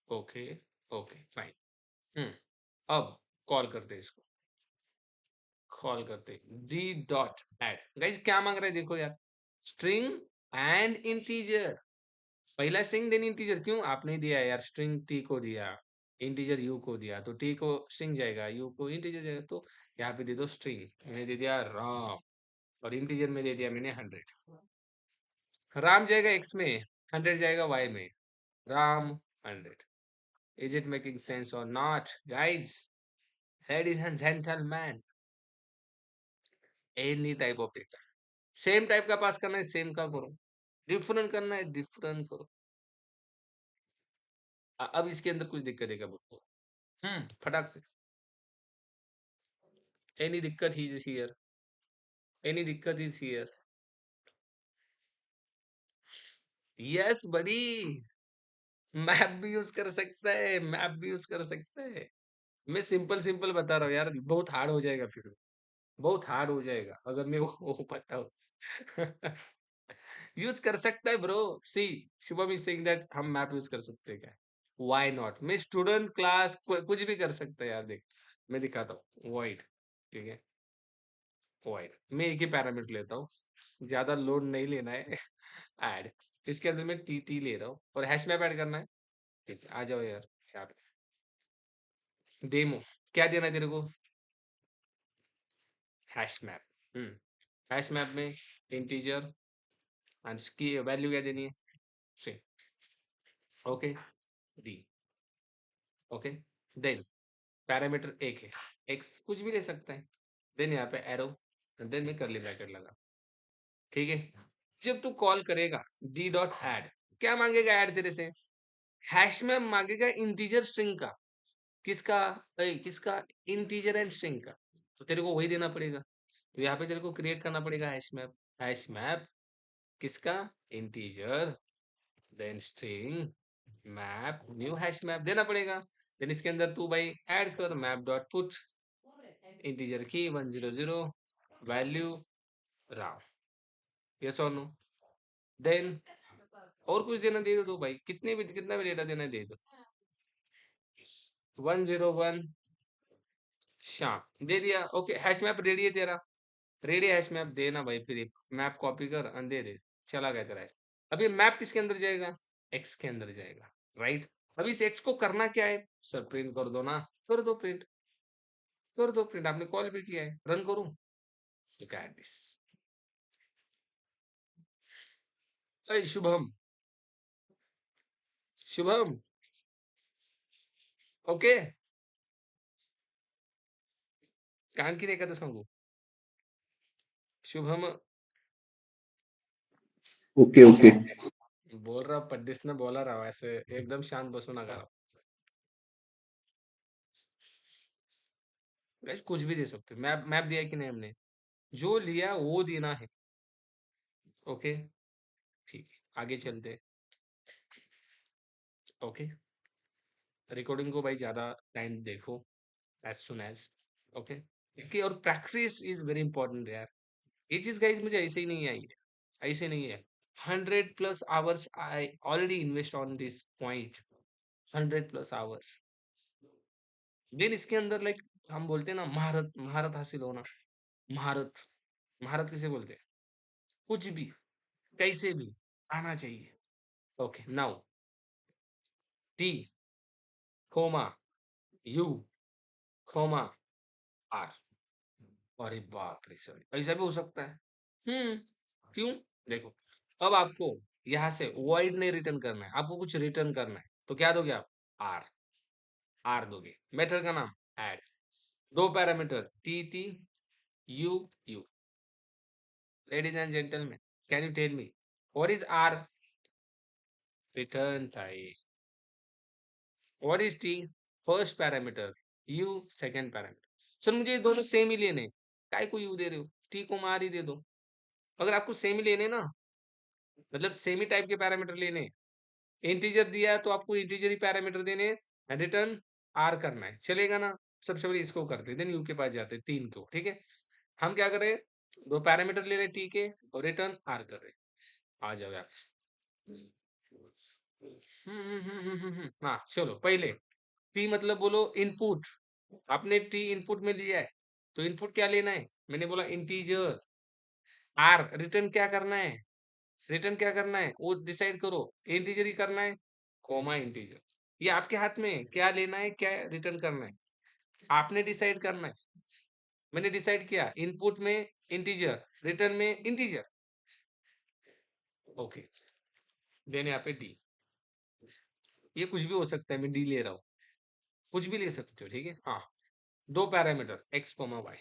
Okay, okay fine. अब कॉल करते हैं इसको, कॉल करते डी डॉट एड. गाइस क्या मांग रहा है देखो यार, स्ट्रिंग एंड इंटीजर. पहला स्ट्रिंग देन इंटीजर. क्यों आपने दिया यार? स्ट्रिंग टी को दिया, इंटीजर यू को दिया, तो टी को स्ट्रिंग जाएगा, यू को इंटीजर जाएगा. तो यहाँ पे दे दो स्ट्रिंग, मैंने दे दिया राम, और इंटीजर में दे दिया मैंने 100. राम जाएगा एक्स में, 100 जाएगा वाई में. राम 100. इज इट मेकिंग सेंस और not guys? Ladies and gentleman, any type of data, same type का पास करना है, सेम का करो. डिफरेंट करना है, डिफरेंट करो. अब इसके अंदर कुछ दिक्कत है क्या बोलो? फटाक से. एनी दिक्कत ही इज हियर, एनी दिक्कत इज हियर? यस बड़ी, मैप भी यूज कर सकता है, मैप भी यूज कर सकता है. मैं सिंपल सिंपल बता रहा हूँ यार, बहुत हार्ड हो जाएगा फिर, बहुत हार्ड हो जाएगा अगर मैं वो बताऊँ. यूज कर सकता है bro. See, Shubham is saying that हम मैप यूज कर सकते हैं क्या? Why not? मैं स्टूडेंट क्लास कुछ भी कर सकता है यार. देख, मैं दिखाता हूँ. वाइड, ठीक है, वाइड. मैं एक ही पैरामीटर लेता हूँ, ज्यादा लोड नहीं लेना है. ऐड, इसके अंदर मैं टी टी ले रहा हूँ और हैश मैप ऐड करना है. ठीक है, आ जाओ यार यहाँ पे. डेमो, क्या देना है तेरे को? Hash map. हैश मैप में इंटीजर एंड की वैल्यू क्या देनी है? से. Okay, D. Okay, then parameter एक है, एक्स कुछ भी ले सकता है. देन यहाँ पे एरो, देन मैं करली ब्रैकेट लगा, ठीक है। जब तू कॉल करेगा डी डॉट एड, क्या मांगेगा ऐड तेरे से? हैश में मांगेगा इंटीजर स्ट्रिंग का। किसका? किसका? इंटीजर एंड स्ट्रिंग का। तो तेरे को वही देना पड़ेगा। तो यहाँ पे तेरे को क्रिएट करना पड़ेगा हैश मैप। हैश मैप किसका? Integer, then string, map, new hash map देना पड़ेगा। देन इसके अंदर तू भाई ऐड कर मैप डॉट पुट इंटीजर की 100 वैल्यू राव, यस और नो। देन और कुछ देना दे दो भाई, कितना भी डेटा देना है दे दो। 101 शाम दे दिया। ओके, हैश मैप रेडी है तेरा, रेडी हैश मैप देना भाई। फिर मैप कॉपी कर दे दे, चला गया तेरा। अब ये मैप किसके अंदर जाएगा? एक्स के अंदर जाएगा, राइट। अब इस एक्स को करना क्या है? सर प्रिंट कर दो ना। कर दो प्रिंट, कर दो प्रिंट। आपने कॉल भी किया है, रन करूं? Look at this. Shubham, Shubham, okay कान की रेखा तो सांगू शुभम ओके ओके. बोल रहा पड्डिस ने बोला रहा ऐसे एकदम शांत बसू नका. गाइस कुछ भी दे सकते हो। मैप मैप दिया है कि नहीं हमने? जो लिया वो देना है। ओके ठीक है, आगे चलते हैं। ओके, रिकॉर्डिंग को भाई ज्यादा टाइम देखो एज सुन एज। ओके, कि और प्रैक्टिस इज वेरी इंपॉर्टेंट यार। ये चीज गाइस मुझे ऐसे ही नहीं आई है, ऐसे नहीं है। 100+ hours I already invest on this point, 100+ hours। Then इसके अंदर लाइक हम बोलते हैं ना महारत, महारत हासिल होना। महारत, महारत किसे बोलते हैं? कुछ भी कैसे भी आना चाहिए। Okay now T comma U comma R. अरे बाप रे सर, ऐसा भी हो सकता है। क्यों? देखो, अब आपको यहां से वॉइड नहीं रिटर्न करना है, आपको कुछ रिटर्न करना है। तो क्या दोगे आप? आर, आर दोगे। मेथड का नाम ऐड, दो parameter T T U U. Ladies and gentleman, can you tell me what is R? Return type. What is T? First parameter. U second parameter. Sir मुझे ये दोनों सेम ही लेने, काय को यू दे रहे हो? टी को आर ही दे दो। अगर आपको सेम ही लेने ना, मतलब सेम ही टाइप के पैरामीटर लेने, इंटीजर दिया है तो आपको इंटीजर ही पैरामीटर देने, रिटर्न आर करना है, चलेगा ना? सबसे बड़ी इसको करते देन यू के पास जाते तीन को, ठीक है। हम क्या कर रहे हैं? दो पैरामीटर ले रहे टी के और रिटर्न आर कर रहे। आ जाओ यार। हाँ चलो, पहले टी मतलब बोलो इनपुट। आपने टी इनपुट में लिया है तो इनपुट क्या लेना है? मैंने बोला इंटीजर। आर रिटर्न क्या करना है? रिटर्न क्या करना है वो डिसाइड करो। इंटीजर ही करना है, कॉमा इंटीजर। ये आपके हाथ में है, क्या लेना है क्या रिटर्न करना है, आपने डिसाइड करना है। मैंने डिसाइड किया इनपुट में इंटीजर, रिटर्न में इंटीजर। ओके, देन यहाँ पे डी, ये कुछ भी हो सकता है, मैं डी ले रहा हूँ, कुछ भी ले सकते हो, ठीक है। हाँ, दो पैरामीटर एक्स कोमा वाई।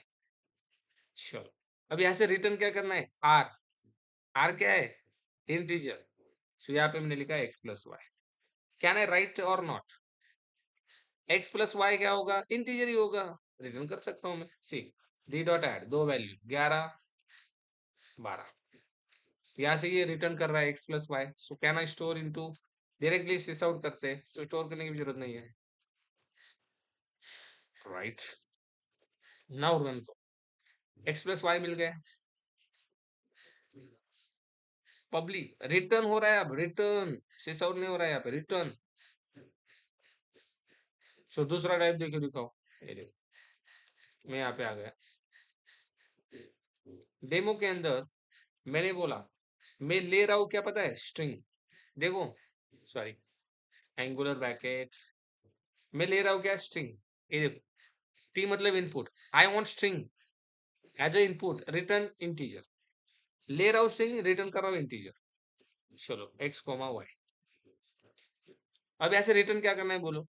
चलो, अब यहाँ से रिटर्न क्या करना है? आर। आर क्या है? इंटीजर। तो यहाँ पे मैंने लिखा X plus Y. Can I write और नॉट? एक्स प्लस वाई क्या होगा? इंटीजर ही होगा, रिटर्न कर सकता हूँ मैं। सी डी डॉट एड, दो वैल्यू 11 12, यहाँ से ये रिटर्न कर रहा है X plus Y. So can I store into, directly sys out करते हैं, स्टोर करने की भी जरूरत नहीं है, राइट। नाउ रन को, एक्स प्लस वाई मिल गए। पब्लिक रिटर्न हो रहा है, अब रिटर्न सिस आउट नहीं हो रहा है यहाँ पे, रिटर्न। सो दूसरा टाइप देखो, दिखाओ, ये देखो मैं यहाँ पे आ गया। डेमो के अंदर मैंने बोला मैं ले रहा हूँ क्या पता है? स्ट्रिंग। देखो, सॉरी, एंगुलर ब्रैकेट, मैं ले रहा हूँ क्या? स्ट्रिंग। ये देखो, टी मतलब input, I want string as a input, return integer. ले रहा हूँ स्ट्रिंग, रिटर्न कर रहा हूँ इंटीजर। चलो एक्स कोमा वाई। अब ऐसे रिटर्न क्या करना है बोलो?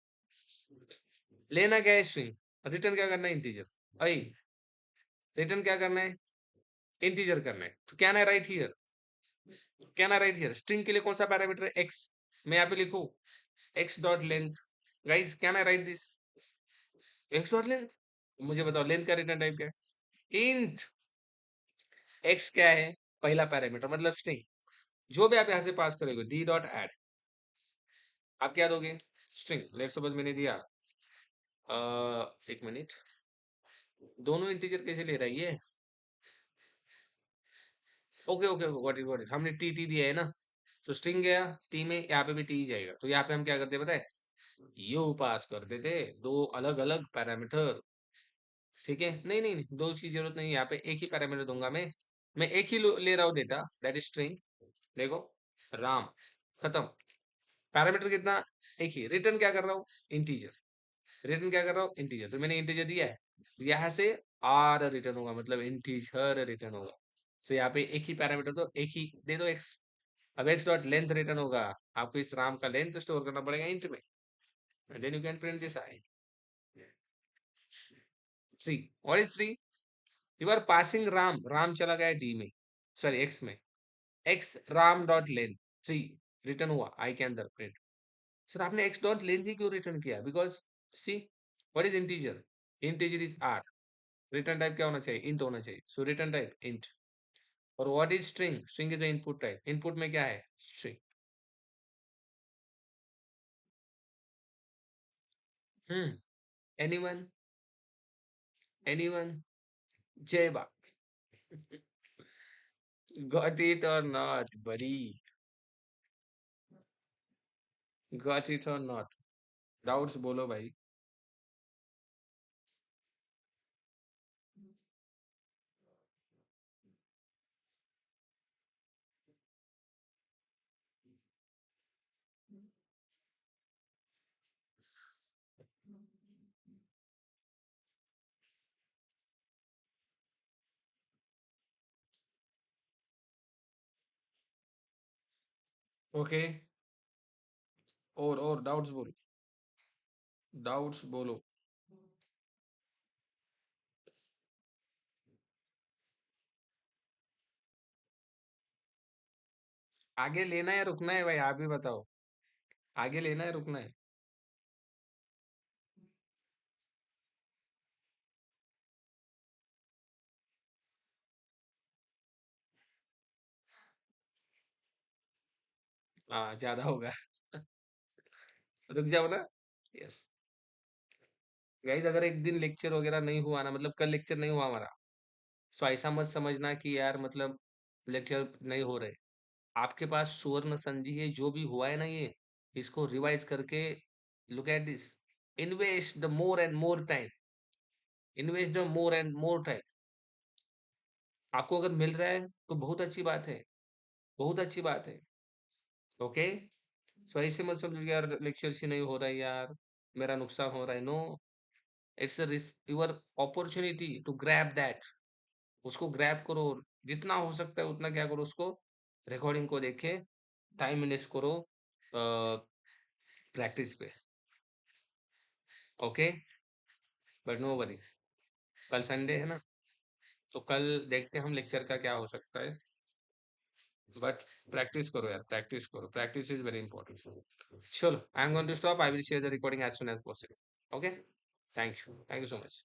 लेना क्या है? स्ट्रिंग। रिटर्न क्या करना है? इंटीजर। आई रिटर्न क्या करना है? इंटीजर करना है, तो can I right here, can I right here string के लिए कौन सा पैरामीटर है, एक्स। मैं यहाँ पे लिखूं x dot length, guys can I right this x dot length. मुझे बताओ लेंथ का रिटर्न टाइप क्या है, इंट। एक्स क्या है, पहला पैरामीटर मतलब स्ट्रिंग, जो भी आप यहाँ से पास करोगे डी डॉट एड, आप क्या दोगे, स्ट्रिंग। लेट्स सपोज मैंने दिया एक मिनट, दोनों इंटीजर कैसे ले रहा है ये, ओके ओके गॉट इट, हमने टी टी दिया है ना, तो स्ट्रिंग गया टी में, यहाँ पे भी टी जाएगा, तो यहाँ पे हम क्या करते हैं पता है, यू पास करते थे दो अलग अलग पैरामीटर, ठीक है। नहीं नहीं नहीं, दो की जरूरत नहीं, यहाँ पे एक ही पैरामीटर दूंगा मैं एक ही ले रहा हूँ डेटा, दैट इज स्ट्रिंग। देखो राम, खत्म। पैरामीटर कितना, एक ही। रिटर्न क्या कर रहा हूँ, इंटीजर। रिटर्न क्या कर रहा हूँ, इंटीजर, तो मैंने इंटीजर दिया है, यहाँ से आर रिटर्न होगा, मतलब इंटीजर रिटर्न होगा। सो यहाँ पे एक ही पैरामीटर दो, एक ही दे दो एक्स। अब एक्स डॉट लेंथ रिटर्न होगा, आपको इस राम का लेंथ स्टोर करना पड़ेगा इंट में, then you can print this I 3। What is 3, you are passing Ram, Ram चला गया डी में, सॉरी एक्स में, X Ram dot length 3 return हुआ आई के अंदर प्रिंट। सर आपने एक्स डॉट लेंथ ही क्यों रिटर्न किया, because see what is integer, integer is R, return type क्या होना चाहिए, इंट होना चाहिए, सो रिटर्न टाइप इंट। और what is string, string is the input type, input में क्या है, स्ट्रिंग। एनीवन, एनीवन, जय बात, गॉट इट और नॉट बड़ी, गॉट इट और नॉट, डाउट्स बोलो भाई। ओके, और डाउट्स बोलो, डाउट्स बोलो। आगे लेना है रुकना है भाई, आप ही बताओ, आगे लेना है रुकना है। हाँ ज्यादा होगा, रुक जाओ ना। यस गाइज, अगर एक दिन लेक्चर वगैरह नहीं हुआ ना, मतलब कल लेक्चर नहीं हुआ हमारा, सो ऐसा मत समझना कि यार मतलब लेक्चर नहीं हो रहे। आपके पास सुवर्ण संधि है, जो भी हुआ है ना ये, इसको रिवाइज करके look at this, invest the more and more time, invest the more and more time. आपको अगर मिल रहा है तो बहुत अच्छी बात है, बहुत अच्छी बात है, ओके। सो ऐसे मत समझो कि यार लेक्चर से नहीं हो रहा है यार, मेरा नुकसान हो रहा है, no, it's your opportunity to grab that, उसको ग्रैब करो, जितना हो सकता है उतना क्या करो, उसको रिकॉर्डिंग को देखे, टाइम इन्वेस्ट करो प्रैक्टिस पे, ओके। बट नो वरी, कल संडे है ना, तो कल देखते हैं हम लेक्चर का क्या हो सकता है, बट प्रैक्टिस करो यार, प्रैक्टिस करो, प्रैक्टिस इज वेरी इंपॉर्टेंट। चलो I am going to stop, I will share the recording as soon as possible, okay. Thank you so much.